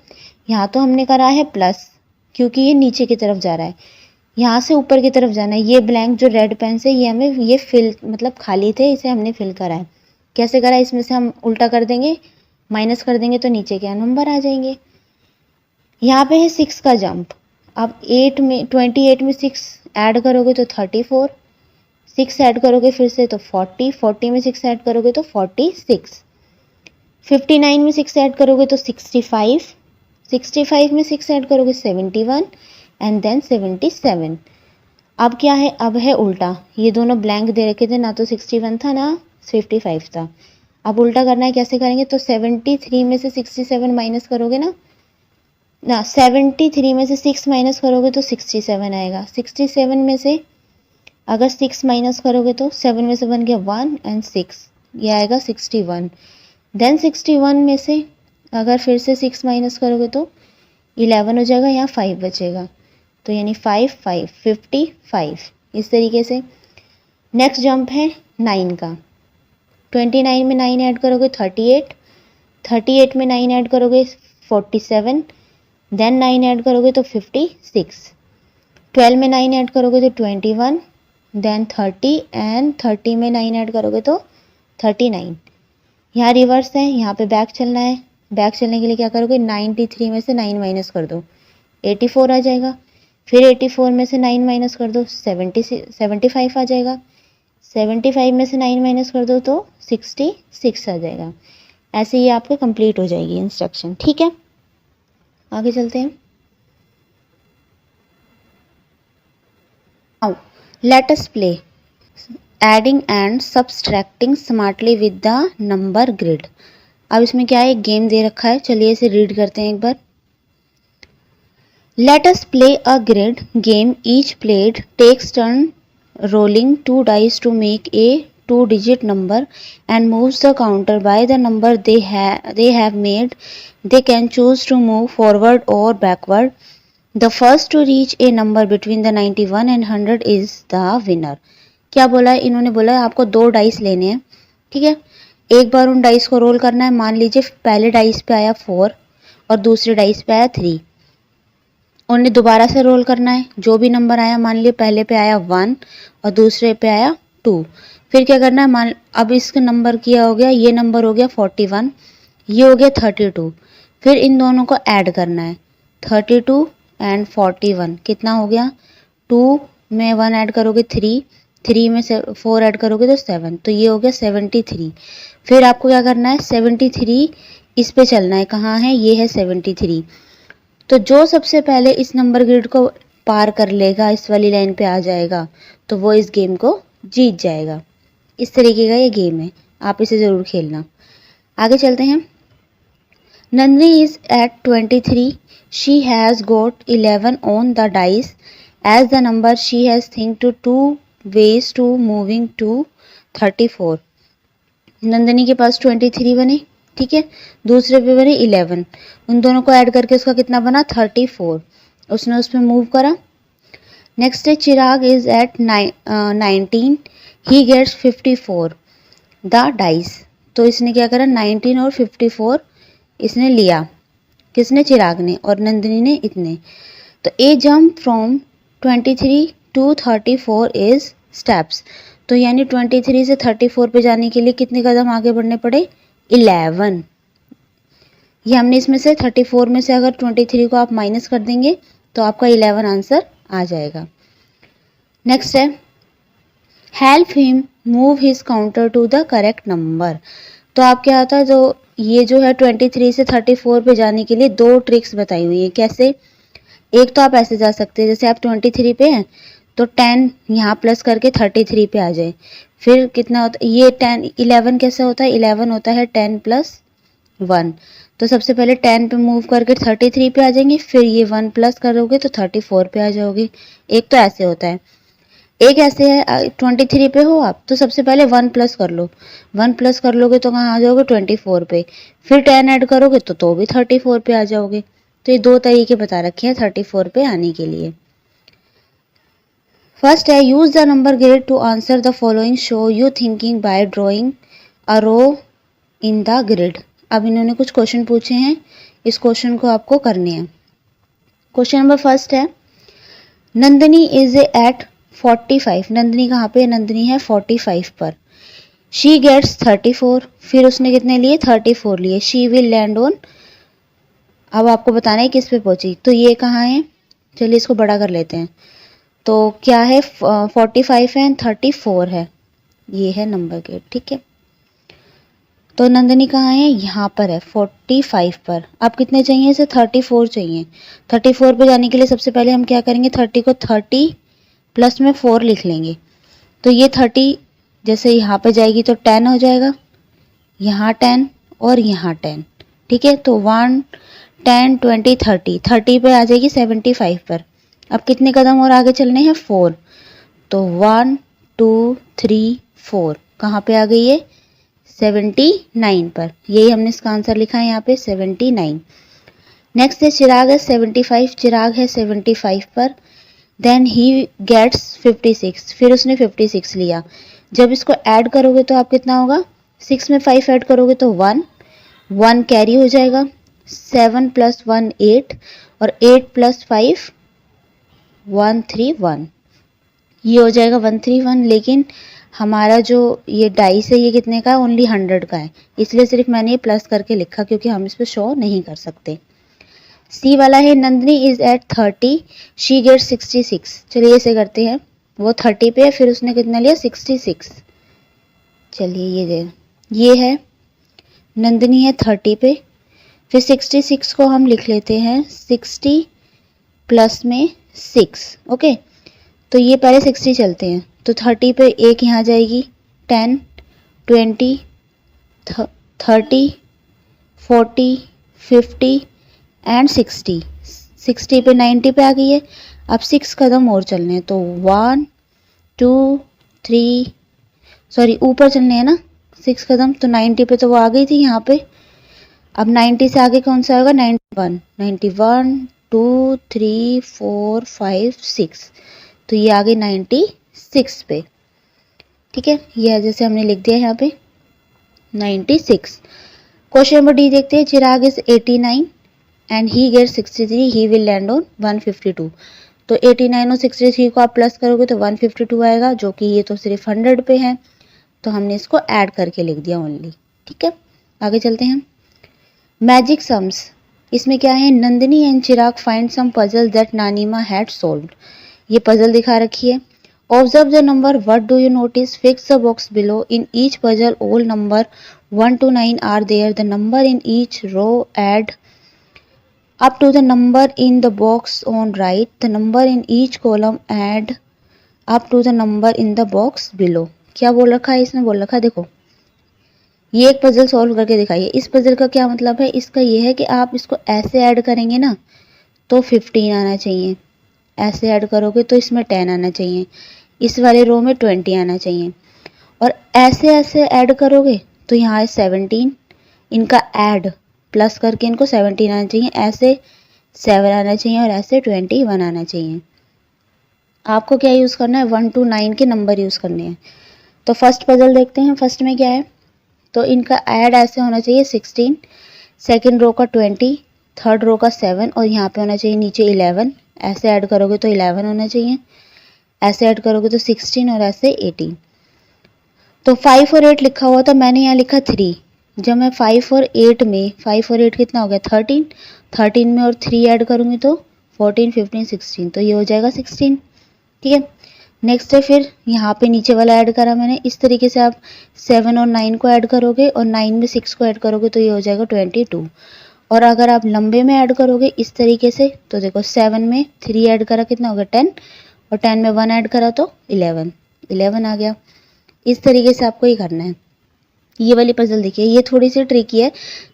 यहाँ तो हमने करा है प्लस, क्योंकि ये नीचे की तरफ जा रहा है, यहाँ से ऊपर की तरफ जाना है। ये ब्लैंक जो रेड पेन से ये हमें ये फिल मतलब खाली थे, इसे हमने फिल करा है। कैसे करा, इसमें से हम उल्टा कर देंगे, माइनस कर देंगे तो नीचे क्या नंबर आ जाएंगे। यहाँ पे है 6 का जंप। अब 8 में 28 में 6 ऐड करोगे तो 34, 6 ऐड करोगे फिर से तो 40, 40 में 6 ऐड करोगे तो 46, 59 में 6 ऐड करोगे तो 65, 65 में 6 ऐड करोगे 71 एंड देन 77। अब क्या है, अब है उल्टा, ये दोनों ब्लैंक दे रखे थे, ना तो 61 था ना 55 था। अब उल्टा करना है, कैसे करेंगे, तो 73 में से 67 माइनस करोगे ना 73 में से 6 माइनस करोगे तो 67 आएगा। 67 में से अगर 6 माइनस करोगे तो 7 में से बन गया 1 एंड 6, ये आएगा 61। देन 61 में से अगर फिर से 6 माइनस करोगे तो 11 हो जाएगा, यहाँ 5 बचेगा, तो यानी 5 5 55। इस तरीके से नेक्स्ट जंप है 9 का। 29 में 9 ऐड करोगे 38, 38 में 9 ऐड करोगे 47, देन 9 ऐड करोगे तो 56, 12 में 9 ऐड करोगे तो 21, देन 30 एंड 30 में 9 ऐड करोगे तो 39। यहाँ रिवर्स है, यहाँ पे बैक चलना है। बैक चलने के लिए क्या करोगे, 93 में से 9 माइनस कर दो 84 आ जाएगा, फिर 84 में से 9 माइनस कर दो 75 आ जाएगा, 75 में से 9 माइनस कर दो तो 66 आ जाएगा। ऐसे ही आपके कंप्लीट हो जाएगी इंस्ट्रक्शन, ठीक है। आगे चलते हैं। Now, let us play adding and subtracting smartly with the number grid. अब इसमें क्या है, एक गेम दे रखा है, चलिए इसे रीड करते हैं एक बार. Let us play a grid game. Each played takes turn rolling 2 dice to make a 2-digit number and moves the counter by the number they have made. They can choose to move forward or backward. The first to reach a number between the 91 and 100 is the winner. क्या बोला है इन्होंने, बोला है आपको 2 dice लेने हैं, ठीक है. एक बार उन डाइस को रोल करना है. मान लीजिए पहले डाइस पे आया 4 और दूसरे डाइस पे आया 3. उन्हें दोबारा से रोल करना है. जो भी नंबर आया, मान लीजिए पहले पे आया 1 और दूसरे पे आया 2. फिर क्या करना है, मान अब इसका नंबर क्या हो गया, ये नंबर हो गया 41, ये हो गया 32. फिर इन दोनों को ऐड करना है. 32 एंड 41 कितना हो गया, 2 में 1 ऐड करोगे 3, 3 में 4 ऐड करोगे तो 7, तो ये हो गया 73. फिर आपको क्या करना है, 73 इस पे चलना है. कहाँ है, ये है 73. तो जो सबसे पहले इस नंबर ग्रिड को पार कर लेगा, इस वाली लाइन पे आ जाएगा, तो वो इस गेम को जीत जाएगा. इस तरीके का ये गेम है, आप इसे ज़रूर खेलना. आगे चलते हैं. Nandini is at 23. She has got 11 on the dice as the number she has think to 2 ways to moving to 34. Nandini के पास 23 बने, ठीक है. दूसरे पे बने 11. उन दोनों को ऐड करके उसका कितना बना, 34. उसने उस पर मूव करा. नेक्स्ट है Chirag is at 19. He gets 54 the dice. तो इसने क्या करा, 19 और 54 इसने लिया. किसने, चिराग ने. और नंदिनी ने इतने. तो a jump from 23 to 34 is steps. तो यानी 23 से 34 पे जाने के लिए कितने कदम आगे बढ़ने पड़े, 11. ये हमने इसमें से 34 में से अगर 23 को आप माइनस कर देंगे तो आपका 11 आंसर आ जाएगा. नेक्स्ट है help him move his counter to the correct number. तो आप क्या होता है, तो ये जो है 23 से 34 पे जाने के लिए 2 ट्रिक्स बताई हुई है. कैसे, एक तो आप ऐसे जा सकते हैं, जैसे आप 23 पे हैं तो 10 यहाँ प्लस करके 33 पे आ जाए. फिर कितना होता है, ये 11 कैसे होता है, 11 होता है 10 + 1. तो सबसे पहले 10 पे मूव करके 33 पे आ जाएंगे, फिर ये 1 प्लस करोगे तो 34 पे आ जाओगे. एक तो ऐसे होता है. एक ऐसे है 23 पे हो आप, तो सबसे पहले 1 प्लस कर लो. 1 प्लस कर लोगे तो कहाँ आ जाओगे, 24 पे. फिर 10 ऐड करोगे तो भी 34 पे आ जाओगे. तो ये 2 तरीके बता रखे हैं 34 पे आने के लिए. फर्स्ट है use the number grid to answer the following, show you thinking by drawing a row in the grid. अब इन्होंने कुछ क्वेश्चन पूछे हैं, इस क्वेश्चन को आपको करने हैं. क्वेश्चन नंबर फर्स्ट है नंदिनी इज एट 45. नंदिनी कहाँ पे, नंदिनी है 45 पर. She gets 34. फिर उसने कितने लिए, 34 लिए. शी विल लैंड ऑन, अब आपको बताना है किस पे पहुंची. तो ये कहाँ है, चलिए इसको बड़ा कर लेते हैं. तो क्या है, 45 है, 34 है, ये है नंबर ग्रिड, ठीक है. तो नंदिनी कहाँ है, यहाँ पर है 45 पर. अब कितने चाहिए इसे, 34 चाहिए. 34 पे जाने के लिए सबसे पहले हम क्या करेंगे, 30 को 30 प्लस में 4 लिख लेंगे. तो ये 30 जैसे यहाँ पे जाएगी तो 10 हो जाएगा, यहाँ 10 और यहाँ 10, ठीक है. तो 1 10 20 30, 30 पे आ जाएगी 75 पर. अब कितने कदम और आगे चलने हैं, 4. तो 1 2 3 4 कहाँ पे आ गई है, 79 पर. यही हमने इसका आंसर लिखा है यहाँ पे 79. नेक्स्ट है चिराग है 75. चिराग है 75 पर. Then he gets 56. फिर उसने 56 लिया. जब इसको ऐड करोगे तो आप कितना होगा, 6 में 5 ऐड करोगे तो 1 कैरी हो जाएगा. 7 + 1 8 और 8 + 5 131, ये हो जाएगा 131. लेकिन हमारा जो ये डाइस है ये कितने का है, ओनली 100 का है, इसलिए सिर्फ मैंने ये प्लस करके लिखा क्योंकि हम इस पर शो नहीं कर सकते. सी वाला है Nandini is at 30. She get 66. चलिए इसे करते हैं. वो 30 पे है, फिर उसने कितना लिया, 66. चलिए ये है नंदिनी है 30 पे. फिर 66 को हम लिख लेते हैं 60 प्लस में 6. ओके, तो ये पहले 60 चलते हैं, तो 30 पे एक यहाँ जाएगी, 10, 20, 30, 40, 50 एंड 60। 60 पे 90 पे आ गई है। अब 6 कदम और चलने हैं, तो 1 2 3, सॉरी ऊपर चलने हैं ना 6 कदम, तो 90 पे तो वो आ गई थी यहाँ पे। अब 90 से आगे कौन सा होगा, 91, 91 2 3 4 5 6, तो ये आ गई 96 पे। ठीक है, ये जैसे हमने लिख दिया यहाँ पे 96। क्वेश्चन नंबर डी देखते हैं। Chirag is 89 and he get 63, he will land on 152। तो 89 और 63 को आप प्लस करोगे तो 152 आएगा, जो कि ये तो सिर्फ 100 पे है, तो हमने इसको ऐड करके लिख दिया ओनली। ठीक है, आगे चलते हैं। मैजिक सम्स, इसमें क्या है, Nandini and Chirag find some puzzle that Nanima had solved. ये पजल दिखा रखी है। Observe the number, what do you notice, fix the box below, in each puzzle all number 1 to 9 are there, the number in each row add up to the number in the box on right, the number in each column add up to the number in the box below। क्या बोल रखा है इसमें, बोल रखा है देखो, ये एक पजल सॉल्व करके दिखाइए। इस पजल का क्या मतलब है, इसका ये है कि आप इसको ऐसे ऐड करेंगे ना तो 15 आना चाहिए, ऐसे ऐड करोगे तो इसमें 10 आना चाहिए, इस वाले रो में 20 आना चाहिए, और ऐसे ऐसे ऐड करोगे तो यहाँ है 17, इनका ऐड प्लस करके इनको 17 आना चाहिए, ऐसे 7 आना चाहिए और ऐसे 21 आना चाहिए। आपको क्या यूज़ करना है, 1 to 9 के नंबर यूज़ करने हैं। तो फर्स्ट पजल देखते हैं। फर्स्ट में क्या है, तो इनका ऐड ऐसे होना चाहिए 16, सेकेंड रो का 20, थर्ड रो का 7 और यहाँ पे होना चाहिए नीचे 11। ऐसे ऐड करोगे तो 11 होना चाहिए, ऐसे ऐड करोगे तो 16 और ऐसे 18। तो 5 और 8 लिखा हुआ था, मैंने यहाँ लिखा 3। जब मैं 5 और 8 में, 5 और 8 कितना हो गया 13, 13 में और 3 ऐड करूँगी तो 14 15 16, तो ये हो जाएगा 16। ठीक है, नेक्स्ट है फिर यहाँ पे नीचे वाला ऐड करा मैंने। इस तरीके से आप 7 और 9 को ऐड करोगे और 9 में 6 को ऐड करोगे तो ये हो जाएगा 22। और अगर आप लंबे में ऐड करोगे इस तरीके से, तो देखो 7 में 3 ऐड करा कितना हो गया 10, और 10 में 1 ऐड करा तो 11 आ गया। इस तरीके से आपको ये करना है। ये वाली पजल देखिए, ये थोड़ी सी ट्रिकी है।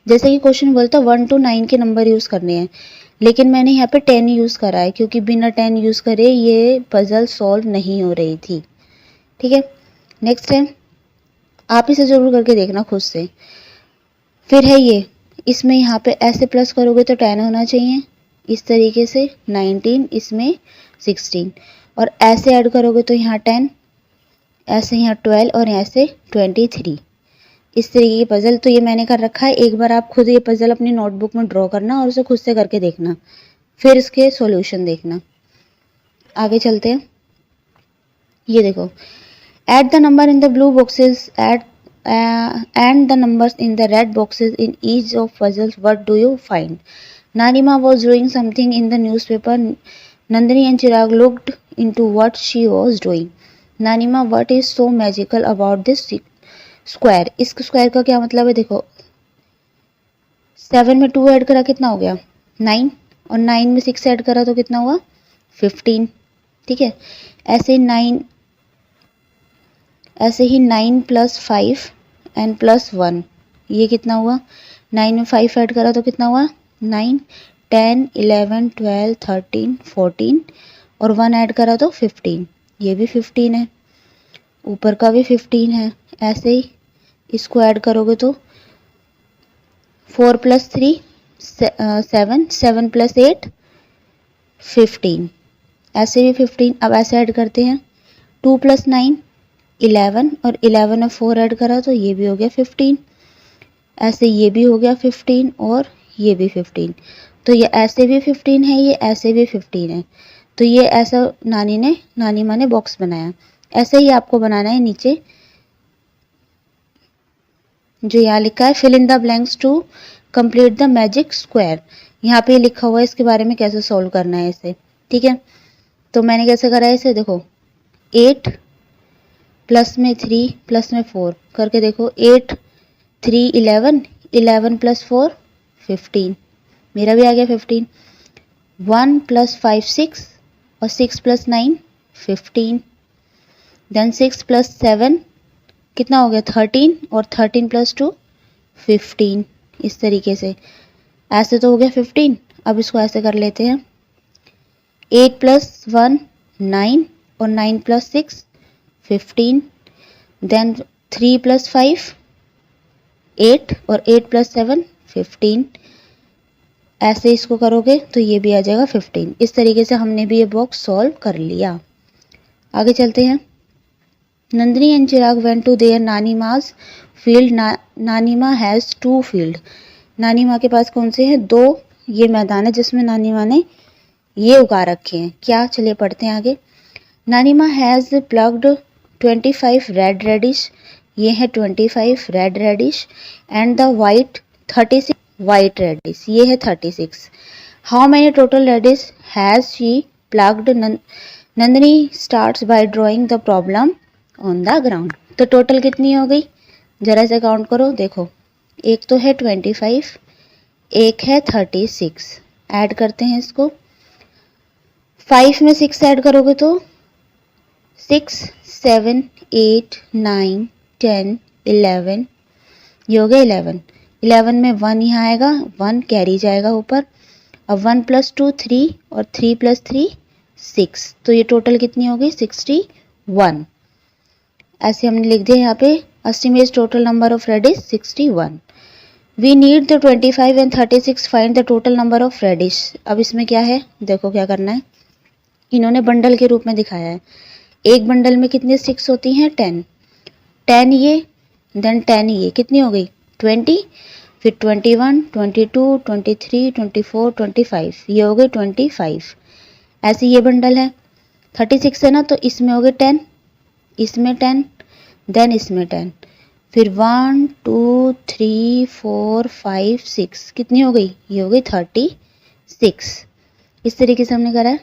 जैसे कि क्वेश्चन बोलता है 1 to 9 के नंबर यूज़ करने हैं, लेकिन मैंने यहाँ पे 10 यूज़ करा है, क्योंकि बिना 10 यूज़ करे ये पजल सॉल्व नहीं हो रही थी। ठीक है, नेक्स्ट है, आप इसे ज़रूर करके देखना खुद से। फिर है ये, इसमें यहाँ पे ऐसे प्लस करोगे तो 10 होना चाहिए, इस तरीके से 19, इसमें 16, और ऐसे ऐड करोगे तो यहाँ 10, ऐसे यहाँ 12 और ऐसे 23। इस तरीके की पजल तो ये मैंने कर रखा है। एक बार आप खुद ये पजल अपनी नोटबुक में ड्रॉ करना और उसे खुद से करके देखना, फिर इसके सॉल्यूशन देखना। आगे चलते हैं। ये देखो, add the number in the blue boxes and the numbers in the red boxes in each of puzzles, what do you find. Nanima was doing something in the newspaper, Nandini and Chirag looked into what she was doing. Nanima, what is so magical about this square. इस square का क्या मतलब है, देखो 7 में 2 add करा कितना हो गया 9, और 9 में 6 ऐड करा तो कितना हुआ 15। ठीक है, ऐसे 9, ऐसे ही 9 + 5 एंड +1, ये कितना हुआ, 9 में 5 ऐड करा तो कितना हुआ 9, 10 11 12 13 14, और 1 ऐड करा तो 15, ये भी 15 है, ऊपर का भी 15 है। ऐसे ही इसको ऐड करोगे तो 4 + 3 7, 7 + 8 15, ऐसे भी 15। अब ऐसे ऐड करते हैं 2 + 9 11, और 11 में 4 ऐड करा तो ये भी हो गया 15, ऐसे ये भी हो गया 15 और ये भी 15। तो ये ऐसे भी 15 है, ये ऐसे भी 15 है। तो ये ऐसा नानी माँ ने बॉक्स बनाया। ऐसे ही आपको बनाना है नीचे, जो यहाँ लिखा है fill in the blanks to complete the magic square. यहाँ पे लिखा हुआ है इसके बारे में कैसे सॉल्व करना है इसे। ठीक है, तो मैंने कैसे करा है इसे, देखो 8 प्लस में 3 प्लस में 4 करके देखो, 8 3 11, 11 + 4 15, मेरा भी आ गया 15। 1 + 5 6 और 6 + 9 15, देन 6 प्लस 7 कितना हो गया 13, और 13 प्लस 2 15। इस तरीके से ऐसे तो हो गया 15। अब इसको ऐसे कर लेते हैं, 8 प्लस 1 9, और 9 प्लस 6 15, देन 3 प्लस 5 8, और 8 प्लस 7 15। ऐसे इसको करोगे तो ये भी आ जाएगा 15। इस तरीके से हमने भी ये बॉक्स सॉल्व कर लिया। आगे चलते हैं। Nandini and Chirag went to their नानी मास फील्ड। नानी माँ हैज़ 2 फील्ड। नानी माँ के पास कौन से हैं? 2 ये मैदान है जिसमें नानी माँ ने ये उगा रखे हैं। क्या, चलिए पढ़ते हैं आगे। नानी माँ हैज़ प्लग्ड 25 रेड रेडिश, ये है 25 red radish, and the white 36 white radish, ये है 36। How many total radish has she plucked? Nandini starts by drawing the problem on the ground. तो टोटल कितनी हो गई, जरा से काउंट करो। देखो, एक तो है 25, एक है 36। ऐड करते हैं इसको। 5 में 6 ऐड करोगे तो 6 7 8 9 10 11, ये हो गया 11। 11 में 1 यहाँ आएगा, 1 कैरी जाएगा ऊपर। अब 1 प्लस 2 3, और 3 प्लस 3 6, तो ये टोटल कितनी हो गई 61। ऐसे हमने लिख दिया यहाँ पे, estimate total number of radish 61। We need the 25 and 36 find the total number of radish. अब इसमें क्या है, देखो क्या करना है। इन्होंने बंडल के रूप में दिखाया है। एक बंडल में कितनी 6 होती हैं? 10। 10 ये, देन 10 ये, कितनी हो गई 20, फिर 21 22 23 24 25, ये हो गई 25। ऐसे ये बंडल है, 36 है ना, तो इसमें हो गए 10, इसमें 10, देन इसमें 10, फिर 1 2 3 4 5 6, कितनी हो गई? ये हो गई 36। इस तरीके से हमने करा है।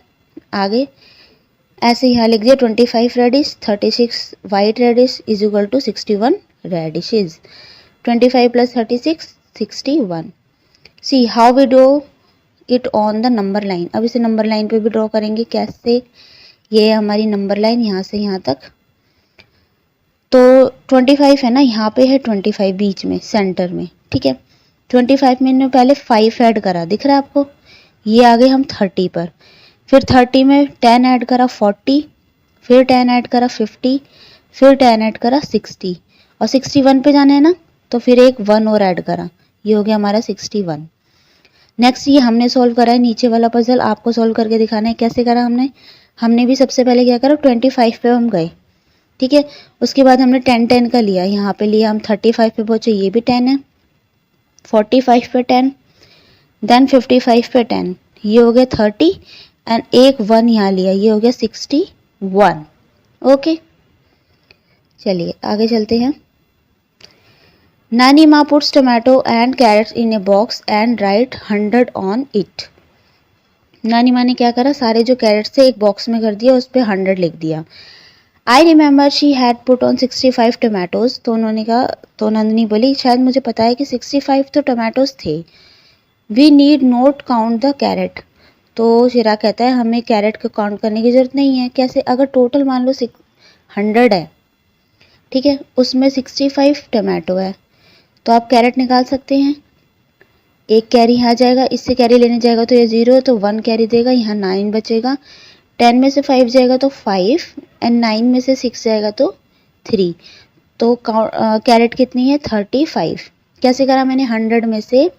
आगे ऐसे यहाँ लिख दिया 25 radish 36 white radish is equal to 61 radishes. 25 plus 36 61। See how we draw it on the number line. अब इसे नंबर लाइन पे भी ड्रॉ करेंगे। कैसे? ये हमारी नंबर लाइन यहाँ से यहाँ तक। तो 25 है ना, यहाँ पे है 25 बीच में सेंटर में, ठीक है। 25 में इन्होंने पहले 5 ऐड करा, दिख रहा है आपको। ये आ गए हम 30 पर, फिर 30 में 10 ऐड करा 40, फिर 10 ऐड करा 50, फिर 10 ऐड करा 60, और 61 पे जाना है ना, तो फिर एक 1 और ऐड करा, ये हो गया हमारा 61। नेक्स्ट ये हमने सॉल्व करा है नीचे वाला पजल, आपको सॉल्व करके दिखाना है कैसे करा हमने भी सबसे पहले क्या करा, 25 पे हम गए, ठीक है। उसके बाद हमने 10 का लिया, यहाँ पे लिया हम 35 पे पहुंचे, ये भी 10 है, 45 पे 10, देन 55 पे 10, ये हो गया 30, एंड एक 1 यहाँ लिया, ये हो गया 61। ओके, चलिए आगे चलते हैं। नानी माँ puts tomato and carrots in a box and write 100 on it. नानी माँ ने क्या करा, सारे जो कैरेट्स थे एक बॉक्स में कर दिया, उस पर 100 लिख दिया। I remember she had put on 65 tomatoes. तो उन्होंने कहा, तो नंदिनी बोली शायद मुझे पता है कि 65 तो टोमेटोज थे। We need not count the carrot. तो चिराग कहता है हमें कैरेट को काउंट करने की जरूरत नहीं है। कैसे? अगर टोटल मान लो 100 है, ठीक है, उसमें 65 टोमेटो है, तो आप कैरेट निकाल सकते हैं। एक कैरी यहाँ जाएगा, इससे कैरी लेने जाएगा तो ये 0 है, तो 1 कैरी देगा, यहाँ 9 बचेगा। 10 में से 5 जाएगा तो 5, एंड 9 में से 6 जाएगा तो 3। तो कैरेट कितनी है 35। कैसे करा मैंने? 100 में से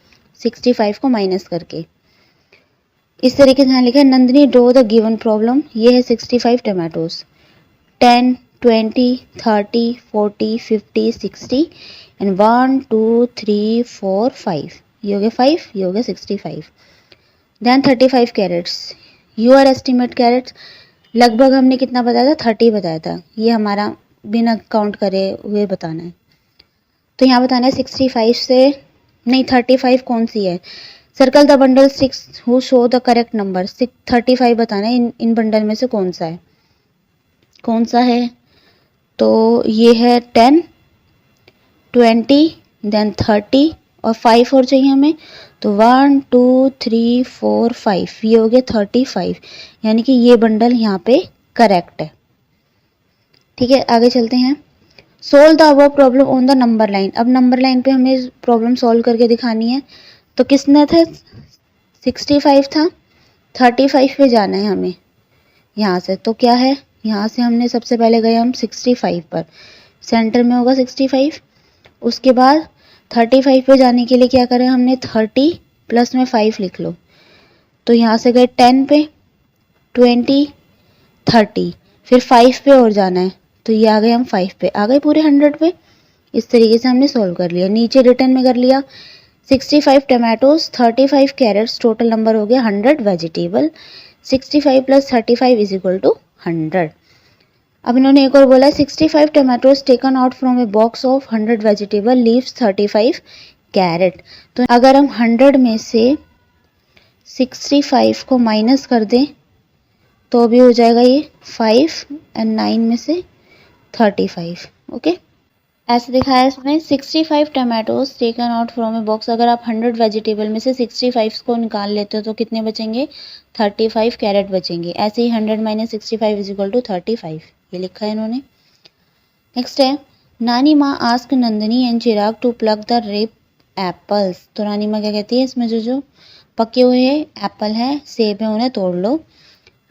65 को माइनस करके। इस तरीके से यहाँ लिखा है Nandini draw the given problem. ये है 65 टमाटोज, 10 20 30 40 50 60, एंड 1 2 3 4 5, ये हो गया 5, ये हो गया 65। Then 35 carrots, your estimate carrots. लगभग हमने कितना बताया था? 30 बताया था। ये हमारा बिना काउंट करे हुए बताना है। तो यहाँ बताना है 65 से नहीं 35 कौन सी है। Circle the bundle 6 who show the correct number. 35 बताना है इन बंडल में से कौन सा है, कौन सा है। तो ये है 10 20 देन 30 और 5 और चाहिए हमें, तो 1 2 3 4 5, ये हो गया 35। यानी कि ये बंडल यहाँ पे करेक्ट है। ठीक है, आगे चलते हैं। Solve the above problem on the number line. अब नंबर लाइन पे हमें प्रॉब्लम सॉल्व करके दिखानी है। तो किसने था, 65 था, 35 पे जाना है हमें यहाँ से। तो क्या है, यहाँ से हमने सबसे पहले गए हम 65 पर, सेंटर में होगा 65। उसके बाद 35 पे जाने के लिए क्या करें हमने, 30 प्लस में 5 लिख लो। तो यहाँ से गए 10 पे, 20, 30, फिर 5 पे और जाना है। तो ये आ गए हम 5 पे, आ गए पूरे 100 पे। इस तरीके से हमने सोल्व कर लिया। नीचे रिटर्न में कर लिया 65 टमाटोज, 35 कैरेट्स, टोटल नंबर हो गया 100 vegetable. 65 plus 35 is equal to 100। अब इन्होंने एक और बोला है 65 tomatoes taken out from a box of 100 vegetable leaves 35 carrot. तो अगर हम 100 में से 65 को माइनस कर दें तो भी हो जाएगा ये 5 एंड 9 में से 35। ओके, ऐसे दिखाया इसमें 65 tomatoes taken out from a box. अगर आप 100 वेजिटेबल में से 65 को निकाल लेते हो तो कितने बचेंगे, 35 कैरेट बचेंगे। ऐसे ही 100 माइनस 65 इज इक्वल टू 35, ये लिखा है इन्होंने। नेक्स्ट है, नानी माँ ask Nandini and Chirag to pluck the ripe apples. तो नानी माँ क्या कहती है, इसमें जो जो पके हुए एप्पल है, सेब है, उन्हें तोड़ लो।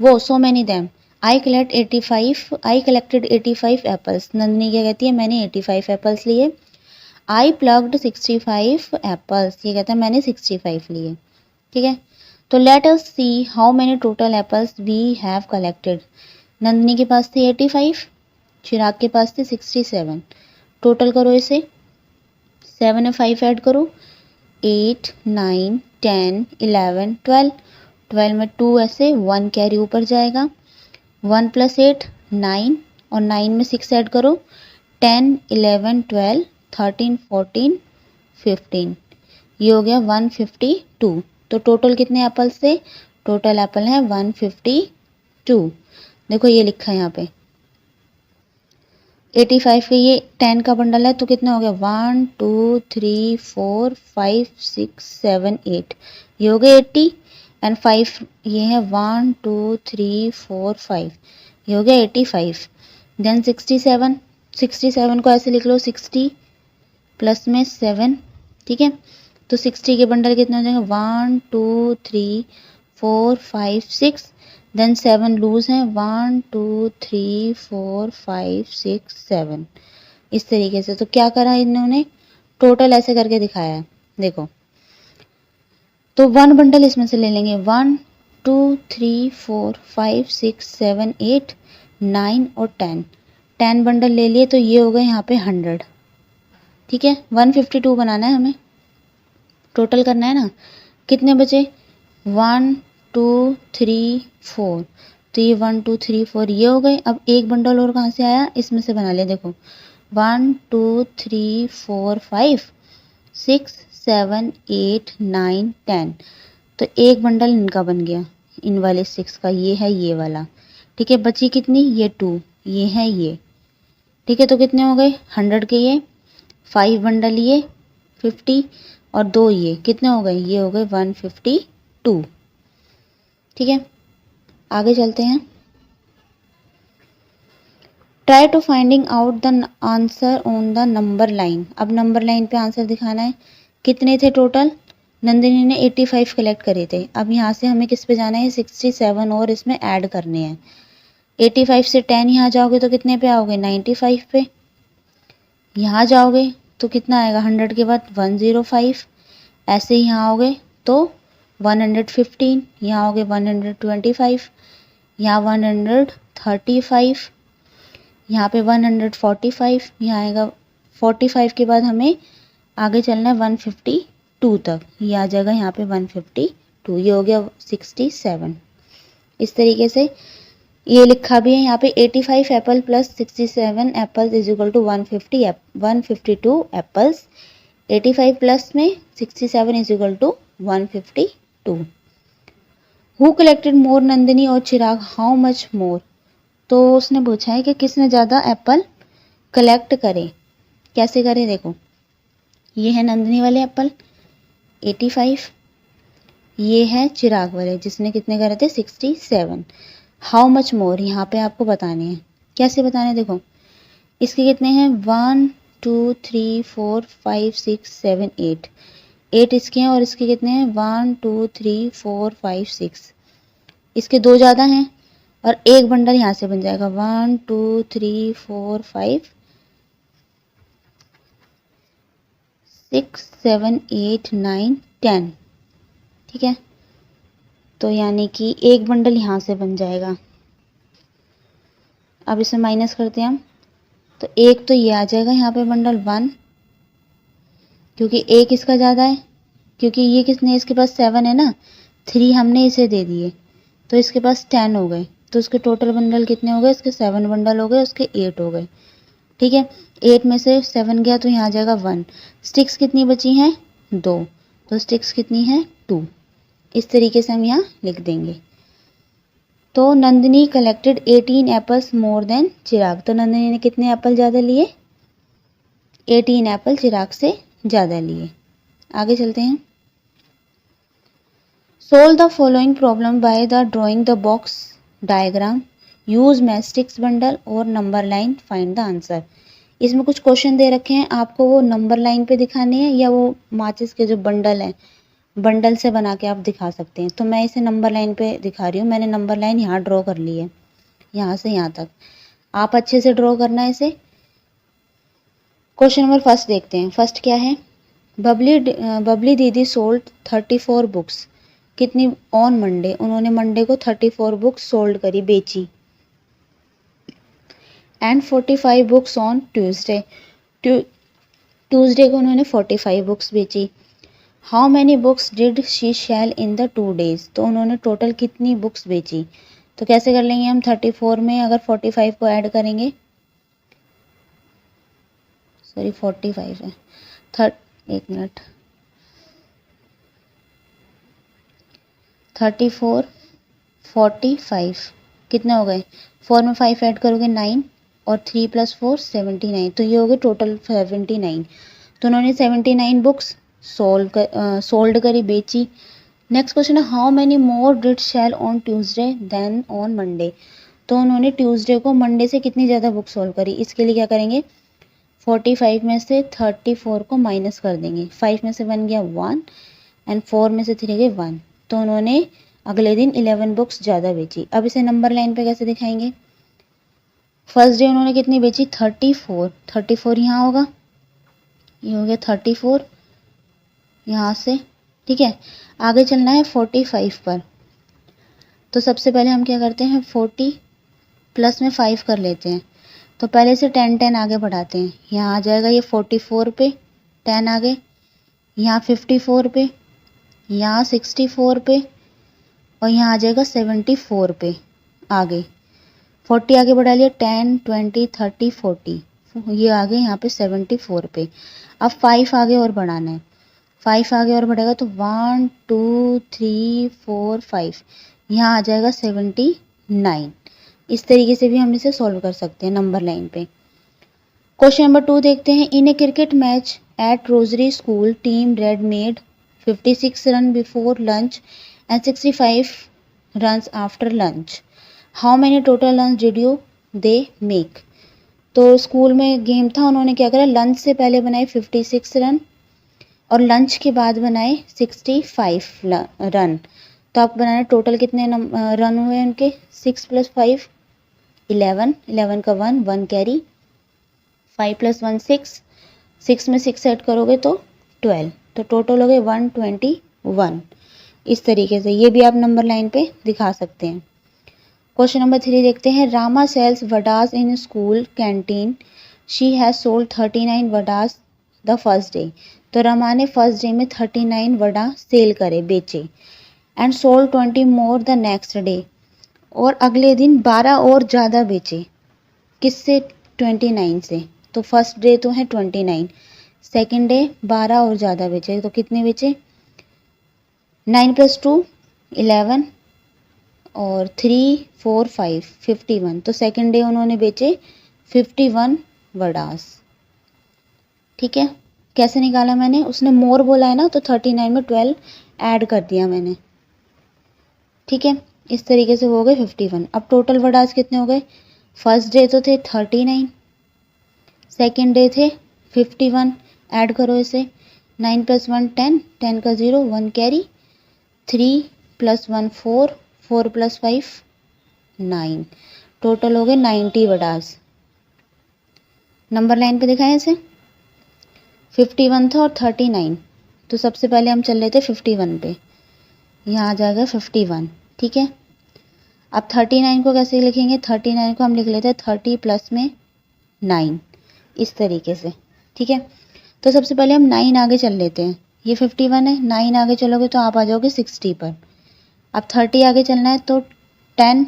वो so many them, I collected 85 apples. Nandini क्या कहती है, मैंने 85 एप्पल्स लिए। आई प्लग्ड 65 एप्पल्स, ये कहता है मैंने 65 लिए। ठीक है, तो let us see how many total apples we have collected. Nandini के पास थे 85, चिराग के पास थे 67। टोटल करो इसे, 7 में 5 ऐड करो, 8, 9, 10, 11, 12। 12 में 2 ऐसे 1 कैरी ऊपर जाएगा। 1 प्लस 8 9, और 9 में 6 ऐड करो, 10, 11, 12, 13, 14, 15। ये हो गया 152। तो टोटल कितने एप्पल्स थे, टोटल एप्पल है 152। देखो ये लिखा है यहाँ पे 85 के, ये 10 का बंडल है तो कितना हो गया, 1 2 3 4 5 6 7 8, ये हो गया 80। एंड 5 ये है 1 2 3 4 5, ये हो गया 85। देन 67 को ऐसे लिख लो 60 प्लस में 7। ठीक है, तो 60 के बंडल कितने हो जाएंगे, 1 2 3 4 5 6। देन 7 लूज हैं, 1 2 3 4 5 6 7। इस तरीके से। तो क्या करा इन्होंने, टोटल ऐसे करके दिखाया है। देखो, तो 1 बंडल इसमें से ले लेंगे, 1 2 3 4 5 6 7 8 9 और 10। 10 बंडल ले लिए तो ये हो गए यहाँ पे 100। ठीक है, 152 बनाना है हमें, टोटल करना है ना। कितने बचे, 1 2 3 4। तो ये 1 2 3 4 ये हो गए। अब एक बंडल और कहाँ से आया, इसमें से बना ले। देखो 1 2 3 4 5 6 7 8 9 10। तो एक बंडल इनका बन गया, इन वाले 6 का, ये है ये वाला। ठीक है, बची कितनी, ये 2, ये है ये। ठीक है, तो कितने हो गए 100 के, ये 5 बंडल ये 50 और 2 ये कितने हो गए, ये हो गए 152। ठीक है, आगे चलते हैं। Try to finding out the answer on the number line. अब नंबर लाइन पे आंसर दिखाना है। कितने थे टोटल, नंदिनी ने 85 कलेक्ट करे थे। अब यहाँ से हमें किस पे जाना है, 67 और इसमें ऐड करने हैं। 85 से 10 यहाँ जाओगे तो कितने पे आओगे, 95 पे। यहाँ जाओगे तो कितना आएगा, 100 के बाद 105। ऐसे ही यहाँ आओगे तो 115, यहाँ आओगे 125, यहाँ 135, यहाँ पे 145, यहाँ आएगा 45 के बाद हमें आगे चलना है 152 तक, ये आ जाएगा यहाँ पे 152, ये हो गया 67। इस तरीके से ये लिखा भी है यहाँ पे 85 apple plus 67 apples is equal to 152 apples. 85 plus में 67 is equal to 152। Who collected more, Nandini और चिराग, हाउ मच मोर। तो उसने पूछा है कि किसने ज़्यादा एप्पल कलेक्ट करे। कैसे करें, देखो ये है नंदिनी वाले एप्पल 85, ये है चिराग वाले जिसने कितने करे थे 67। हाउ मच मोर यहाँ पे आपको बताने हैं। कैसे बताने हैं देखो, इसके कितने हैं 1 2 3 4 5 6 7 8 इसके हैं और इसके कितने हैं 1 2 3 4 5 6। इसके दो ज़्यादा हैं और एक बंडल यहाँ से बन जाएगा 1 2 3 4 5 6 7 8 9 10। ठीक है, तो यानी कि एक बंडल यहाँ से बन जाएगा। अब इसे माइनस करते हैं हम, तो एक तो ये आ जाएगा यहाँ पे बंडल 1, क्योंकि एक इसका ज़्यादा है, क्योंकि ये किसने इसके पास 7 है ना, 3 हमने इसे दे दिए तो इसके पास 10 हो गए। तो उसके टोटल बंडल कितने हो गए, इसके 7 बंडल हो गए, उसके 8 हो गए। ठीक है, 8 में से 7 गया तो यहाँ आ जाएगा 1। स्टिक्स कितनी बची हैं 2, तो स्टिक्स कितनी है 2। इस तरीके से हम यहाँ लिख देंगे। तो Nandini collected 18 apples more than Chirag, तो नंदिनी ने कितने एप्पल ज़्यादा लिए, 18 एप्पल चिराग से ज़्यादा लिए। आगे चलते हैं। Solve the following problem by the drawing the box diagram, use matchsticks bundle और number line, find the answer. इसमें कुछ क्वेश्चन दे रखे हैं, आपको वो नंबर लाइन पे दिखाने हैं या वो माचिस के जो बंडल हैं बंडल से बना के आप दिखा सकते हैं। तो मैं इसे नंबर लाइन पे दिखा रही हूँ। मैंने नंबर लाइन यहाँ ड्रॉ कर ली है, यहाँ से यहाँ तक। आप अच्छे से ड्रॉ करना है इसे। क्वेश्चन नंबर फर्स्ट देखते हैं। फर्स्ट क्या है, बबली दीदी सोल्ड 34 बुक्स, कितनी ऑन मंडे, उन्होंने मंडे को 34 बुक्स सोल्ड करी, बेची। And 45 books on Tuesday, Tuesday को उन्होंने 45 बुक्स बेची। How many books did she sell in the 2 days, तो उन्होंने टोटल कितनी बुक्स बेची। तो कैसे कर लेंगे हम, 34 में अगर 45 को ऐड करेंगे, सॉरी 45 है, एक मिनट, 34 45 कितने हो गए, 4 में 5 ऐड करोगे 9 और 3 + 4 79, तो ये हो गए टोटल 79। तो उन्होंने 79 बुक्स सोल्ड करी, बेची। नेक्स्ट क्वेश्चन है, how many more did sell on Tuesday than on Monday, तो उन्होंने ट्यूसडे को मंडे से कितनी ज़्यादा बुक सोल्व करी। इसके लिए क्या करेंगे, 45 में से 34 को माइनस कर देंगे, 5 में से 1 गया 1 एंड 4 में से 3 गए 1, तो उन्होंने अगले दिन 11 बुक्स ज़्यादा बेची। अब इसे नंबर लाइन पे कैसे दिखाएंगे, फर्स्ट डे उन्होंने कितनी बेची 34 यहाँ होगा, ये हो गया 34 यहाँ से। ठीक है, आगे चलना है 45 पर। तो सबसे पहले हम क्या करते हैं, 40 प्लस में 5 कर लेते हैं। तो पहले से 10 आगे बढ़ाते हैं, यहाँ आ जाएगा ये 44 पे 10 आगे, यहाँ 54 पे, यहाँ 64 पे और यहाँ आ जाएगा 74 पे आगे। 40 आगे बढ़ा लिया, 10 20 30 40, ये आगे यहाँ पे 74 पे। अब 5 आगे और बढ़ाना है, 5 आगे और बढ़ेगा तो 1 2 3 4 5, यहाँ आ जाएगा 79। इस तरीके से भी हम इसे सॉल्व कर सकते हैं नंबर लाइन पे। क्वेश्चन नंबर 2 देखते हैं। In a cricket match at Rosary school, team red made 56 run before lunch and 65 runs after lunch. How many total run did you they make, तो स्कूल में game था, उन्होंने क्या करा, lunch से पहले बनाए 56 रन और लंच के बाद बनाए 65 रन। तो आपको बनाना टोटल कितने रन हुए उनके, 6 + 5 11, 11 का 1 कैरी, 5 + 1 6, 6 में 6 ऐड करोगे तो 12, तो टोटल हो गए 121। इस तरीके से ये भी आप नंबर लाइन पे दिखा सकते हैं। क्वेश्चन नंबर 3 देखते हैं। Rama sells vadas in school canteen, she has sold 39 vadas the first day, तो रमा ने फर्स्ट डे में 39 वडा सेल करे, बेचे। And sold 20 more the next day, और अगले दिन 12 और ज़्यादा बेचे, किससे, 29 से। तो फर्स्ट डे तो है 29, सेकेंड डे 12 और ज़्यादा बेचे, तो कितने बेचे, 9 + 2 11 और 3 4 5 51, तो सेकेंड डे उन्होंने बेचे 51 वडास। ठीक है, कैसे निकाला मैंने, उसने मोर बोला है ना, तो 39 में 12 ऐड कर दिया मैंने। ठीक है, इस तरीके से वो हो गए 51। अब टोटल वर्ड आज कितने हो गए? फर्स्ट डे तो थे 39, सेकेंड डे थे 51, ऐड करो इसे, 9 + 1 10, 10 का 0, 1 कैरी, 3 + 1 4, 4 + 5 9, टोटल हो गए 90 वर्डास। नंबर लाइन पे दिखाएं इसे, 51 था और 39, तो सबसे पहले हम चल रहे थे 51 पे, यहाँ आ जाएगा 51, ठीक है। अब 39 को कैसे लिखेंगे? 39 को हम लिख लेते हैं 30 प्लस में 9, इस तरीके से, ठीक है। तो सबसे पहले हम 9 आगे चल लेते हैं, ये 51 है, 9 आगे चलोगे तो आप आ जाओगे 60 पर। अब 30 आगे चलना है तो 10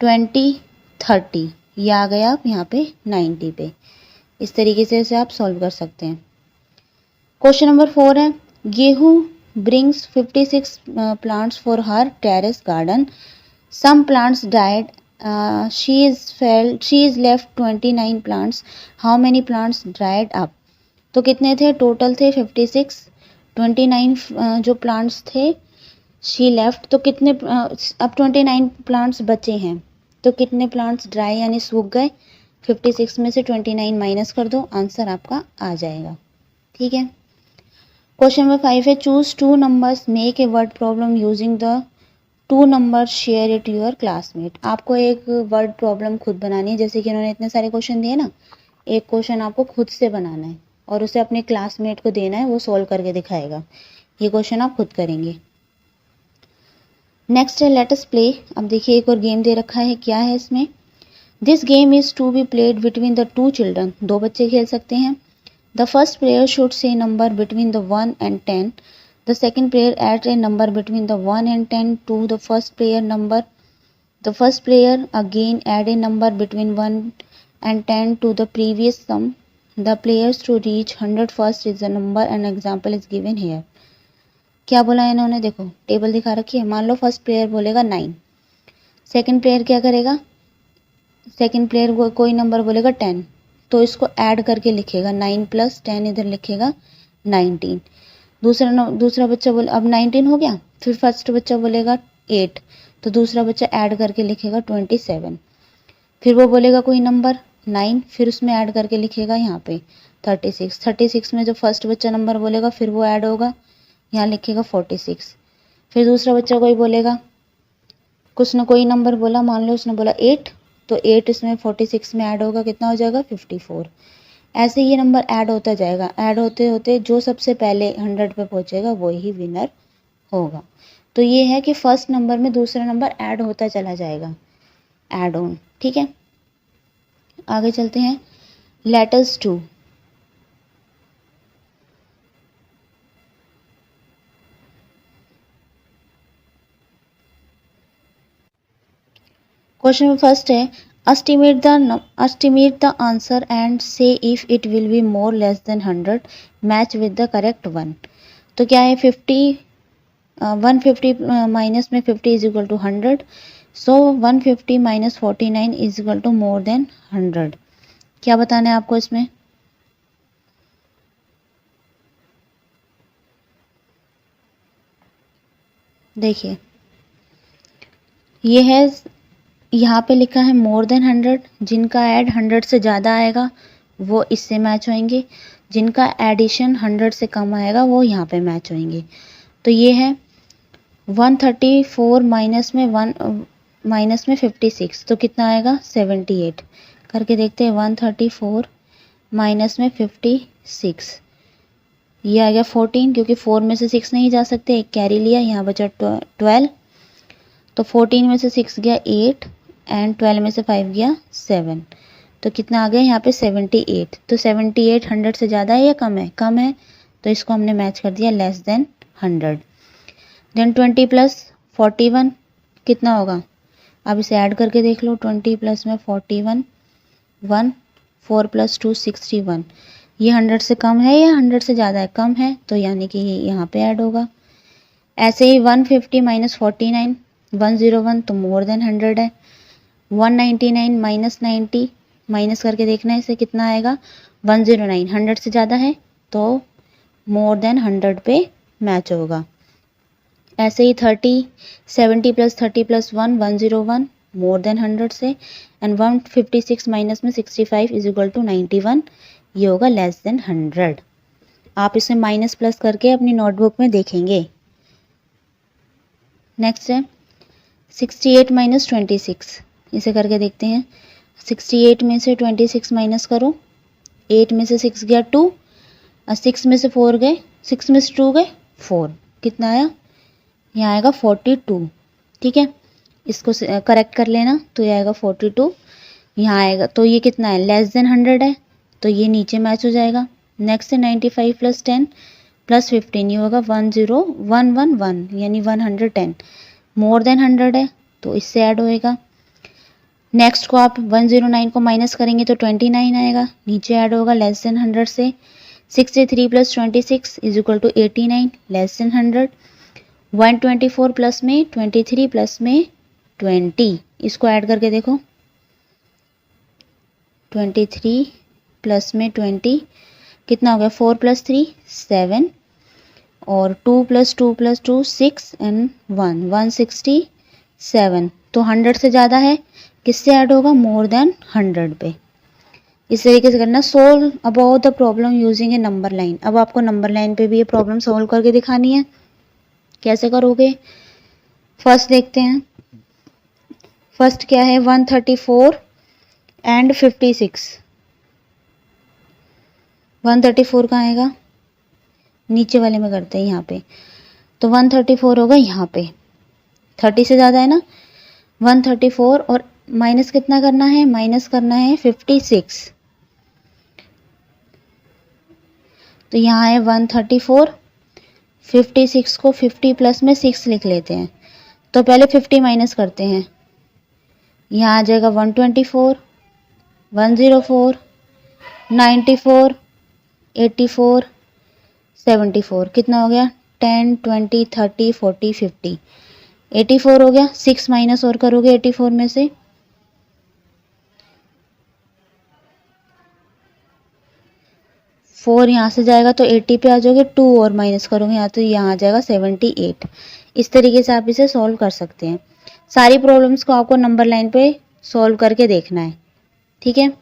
20 30, ये आ गया आप यहाँ पे 90 पे। इस तरीके से इसे आप सॉल्व कर सकते हैं। क्वेश्चन नंबर 4 है, गेहूं brings 56 plants for her terrace garden, some plants died, she is left 29 plants, how many plants dried up? तो कितने थे? टोटल थे 56, 29 जो प्लांट्स थे शी लेफ्ट, तो कितने अब 29 प्लांट्स बचे हैं, तो कितने प्लांट्स ड्राई यानी सूख गए? 56 में से 29 माइनस कर दो, आंसर आपका आ जाएगा, ठीक है। क्वेश्चन नंबर 5 है, choose 2 numbers, make a word problem using the 2 number, share it your classmate. आपको एक वर्ड प्रॉब्लम खुद बनानी है, जैसे कि उन्होंने इतने सारे क्वेश्चन दिए ना, एक क्वेश्चन आपको खुद से बनाना है और उसे अपने क्लासमेट को देना है, वो सॉल्व करके दिखाएगा। ये क्वेश्चन आप खुद करेंगे। नेक्स्ट है लेट अस प्ले। अब देखिए एक और गेम दे रखा है, क्या है इसमें? This game is to be played between the 2 children, 2 बच्चे खेल सकते हैं। The first player should say number between the 1 and 10. The second player adds a number between the 1 and 10 to the first player number. The first player again add a number between 1 and 10 to the previous sum. The players to reach 100 first is the number, and example is given here. क्या बोला है इन्होंने? देखो table दिखा रखी है। मान लो first player बोलेगा 9, सेकंड प्लेयर क्या करेगा? सेकंड प्लेयर कोई नंबर बोलेगा 10, तो इसको ऐड करके लिखेगा, 9 + 10 इधर लिखेगा 19। दूसरा बच्चा बोले, अब 19 हो गया, फिर फर्स्ट बच्चा बोलेगा 8, तो दूसरा बच्चा ऐड करके लिखेगा 27। फिर वो बोलेगा कोई नंबर 9, फिर उसमें ऐड करके लिखेगा यहाँ पे 36। 36 में जो फर्स्ट बच्चा नंबर बोलेगा फिर वो ऐड होगा, यहाँ लिखेगा 46। फिर दूसरा बच्चा कोई बोलेगा, कुछ ना कोई नंबर बोला, मान लो उसने बोला 8, तो 8 इसमें 46 में ऐड होगा, कितना हो जाएगा? 54। ऐसे ये नंबर ऐड होता जाएगा, ऐड होते होते जो सबसे पहले 100 पे पहुंचेगा वो ही विनर होगा। तो ये है कि फर्स्ट नंबर में दूसरा नंबर ऐड होता चला जाएगा, ऐड ऑन, ठीक है। आगे चलते हैं, लेटर्स 2। क्वेश्चन में फर्स्ट है, estimate the answer and say if it will be more less than 100, match with the correct one। तो क्या है 150 माइनस में 50 is equal to 100, so 150 minus 49 is equal to more than 100। क्या बताना है आपको इसमें? देखिए ये है, यहाँ पे लिखा है मोर देन 100, जिनका ऐड 100 से ज़्यादा आएगा वो इससे मैच होंगे, जिनका एडिशन 100 से कम आएगा वो यहाँ पे मैच होंगे। तो ये है 134 माइनस में 56, तो कितना आएगा? 78। करके देखते हैं, 134 माइनस में 56, ये आ गया 14, क्योंकि 4 में से 6 नहीं जा सकते, एक कैरी लिया, यहाँ बचा 12, तो 14 में से 6 गया 8 एंड 12 में से 5 गया 7, तो कितना आ गया यहाँ पे? 78। तो 78 100 से ज़्यादा है या कम है? कम है, तो इसको हमने मैच कर दिया लेस देन 100। देन 20 + 41 कितना होगा? अब इसे ऐड करके देख लो, 20 + में 41 1, 4 + 2 61, ये 100 से कम है या 100 से ज़्यादा है? कम है, तो यानी कि ये यहाँ पे ऐड होगा। ऐसे ही 150 माइनस 49 101, तो मोर देन 100 है। 199 माइनस 90 माइनस करके देखना है इसे, कितना आएगा? 109, 100 से ज़्यादा है तो मोर देन 100 पे मैच होगा। ऐसे ही 30, 70 प्लस 30 प्लस 1 101 मोर देन 100 से, एंड 156 माइनस में 65 इज इक्वल टू 91, ये होगा लेस देन 100। आप इसे माइनस प्लस करके अपनी नोटबुक में देखेंगे। नेक्स्ट है 68 माइनस 26, इसे करके देखते हैं। 68 में से 26 माइनस करो, 8 में से 6 गया 2, और 6 में से 4 गए, 6 में से 2 गए 4, कितना आया, यहाँ आएगा 42। ठीक है, इसको करेक्ट कर लेना, तो ये आएगा 42। यहाँ आएगा तो ये कितना है, लेस देन 100 है, तो ये नीचे मैच हो जाएगा। नेक्स्ट है 95 प्लस 10 प्लस 15, ये होगा 10111 यानी 110, मोर देन 100 है तो इससे ऐड होएगा। नेक्स्ट को आप 109 को माइनस करेंगे तो 29 आएगा, नीचे ऐड होगा लेस देन 100 से। 63 plus 26 is equal to 89, less than 100। 124 plus में 23 प्लस में 20, इसको ऐड करके देखो। 23 प्लस में 20 कितना हो गया, 4 प्लस 3 7, और 2 प्लस 2 प्लस 2 6 एंड 1 167, तो 100 से ज़्यादा है, किससे ऐड होगा, मोर देन 100 पे। इस तरीके से करना। Solve about the problem using A number line. अब आपको नंबर लाइन पे भी ये प्रॉब्लम सोल्व करके दिखानी है, कैसे करोगे। फर्स्ट देखते हैं, फर्स्ट क्या है, 134 एंड 56। 134 कहाँ आएगा, नीचे वाले में करते हैं यहाँ पे, तो 134 होगा यहाँ पे, 30 से ज़्यादा है ना। 134 और माइनस कितना करना है, माइनस करना है 56, तो यहाँ है 134, 56 को 50 प्लस में 6 लिख लेते हैं, तो पहले 50 माइनस करते हैं, यहाँ आ जाएगा 124, 104, 94, 84, 74, कितना हो गया, 10, 20, 30, 40, 50, 84 हो गया। 6 माइनस और करोगे 84 में से, 4 यहाँ से जाएगा तो 80 पे आ जाओगे, 2 और माइनस करोगे यहाँ तो यहाँ आ जाएगा 78। इस तरीके से आप इसे सॉल्व कर सकते हैं। सारी प्रॉब्लम्स को आपको नंबर लाइन पे सॉल्व करके देखना है, ठीक है।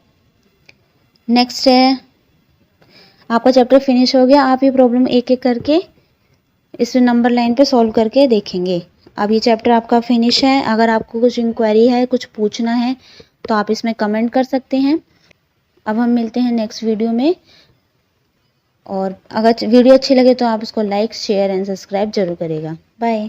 नेक्स्ट है, आपका चैप्टर फिनिश हो गया। आप ये प्रॉब्लम एक एक करके इस नंबर लाइन पे सॉल्व करके देखेंगे। अब ये चैप्टर आपका फिनिश है। अगर आपको कुछ इंक्वायरी है, कुछ पूछना है, तो आप इसमें कमेंट कर सकते हैं। अब हम मिलते हैं नेक्स्ट वीडियो में, और अगर वीडियो अच्छी लगे तो आप इसको लाइक, शेयर एंड सब्सक्राइब जरूर करेगा। बाय।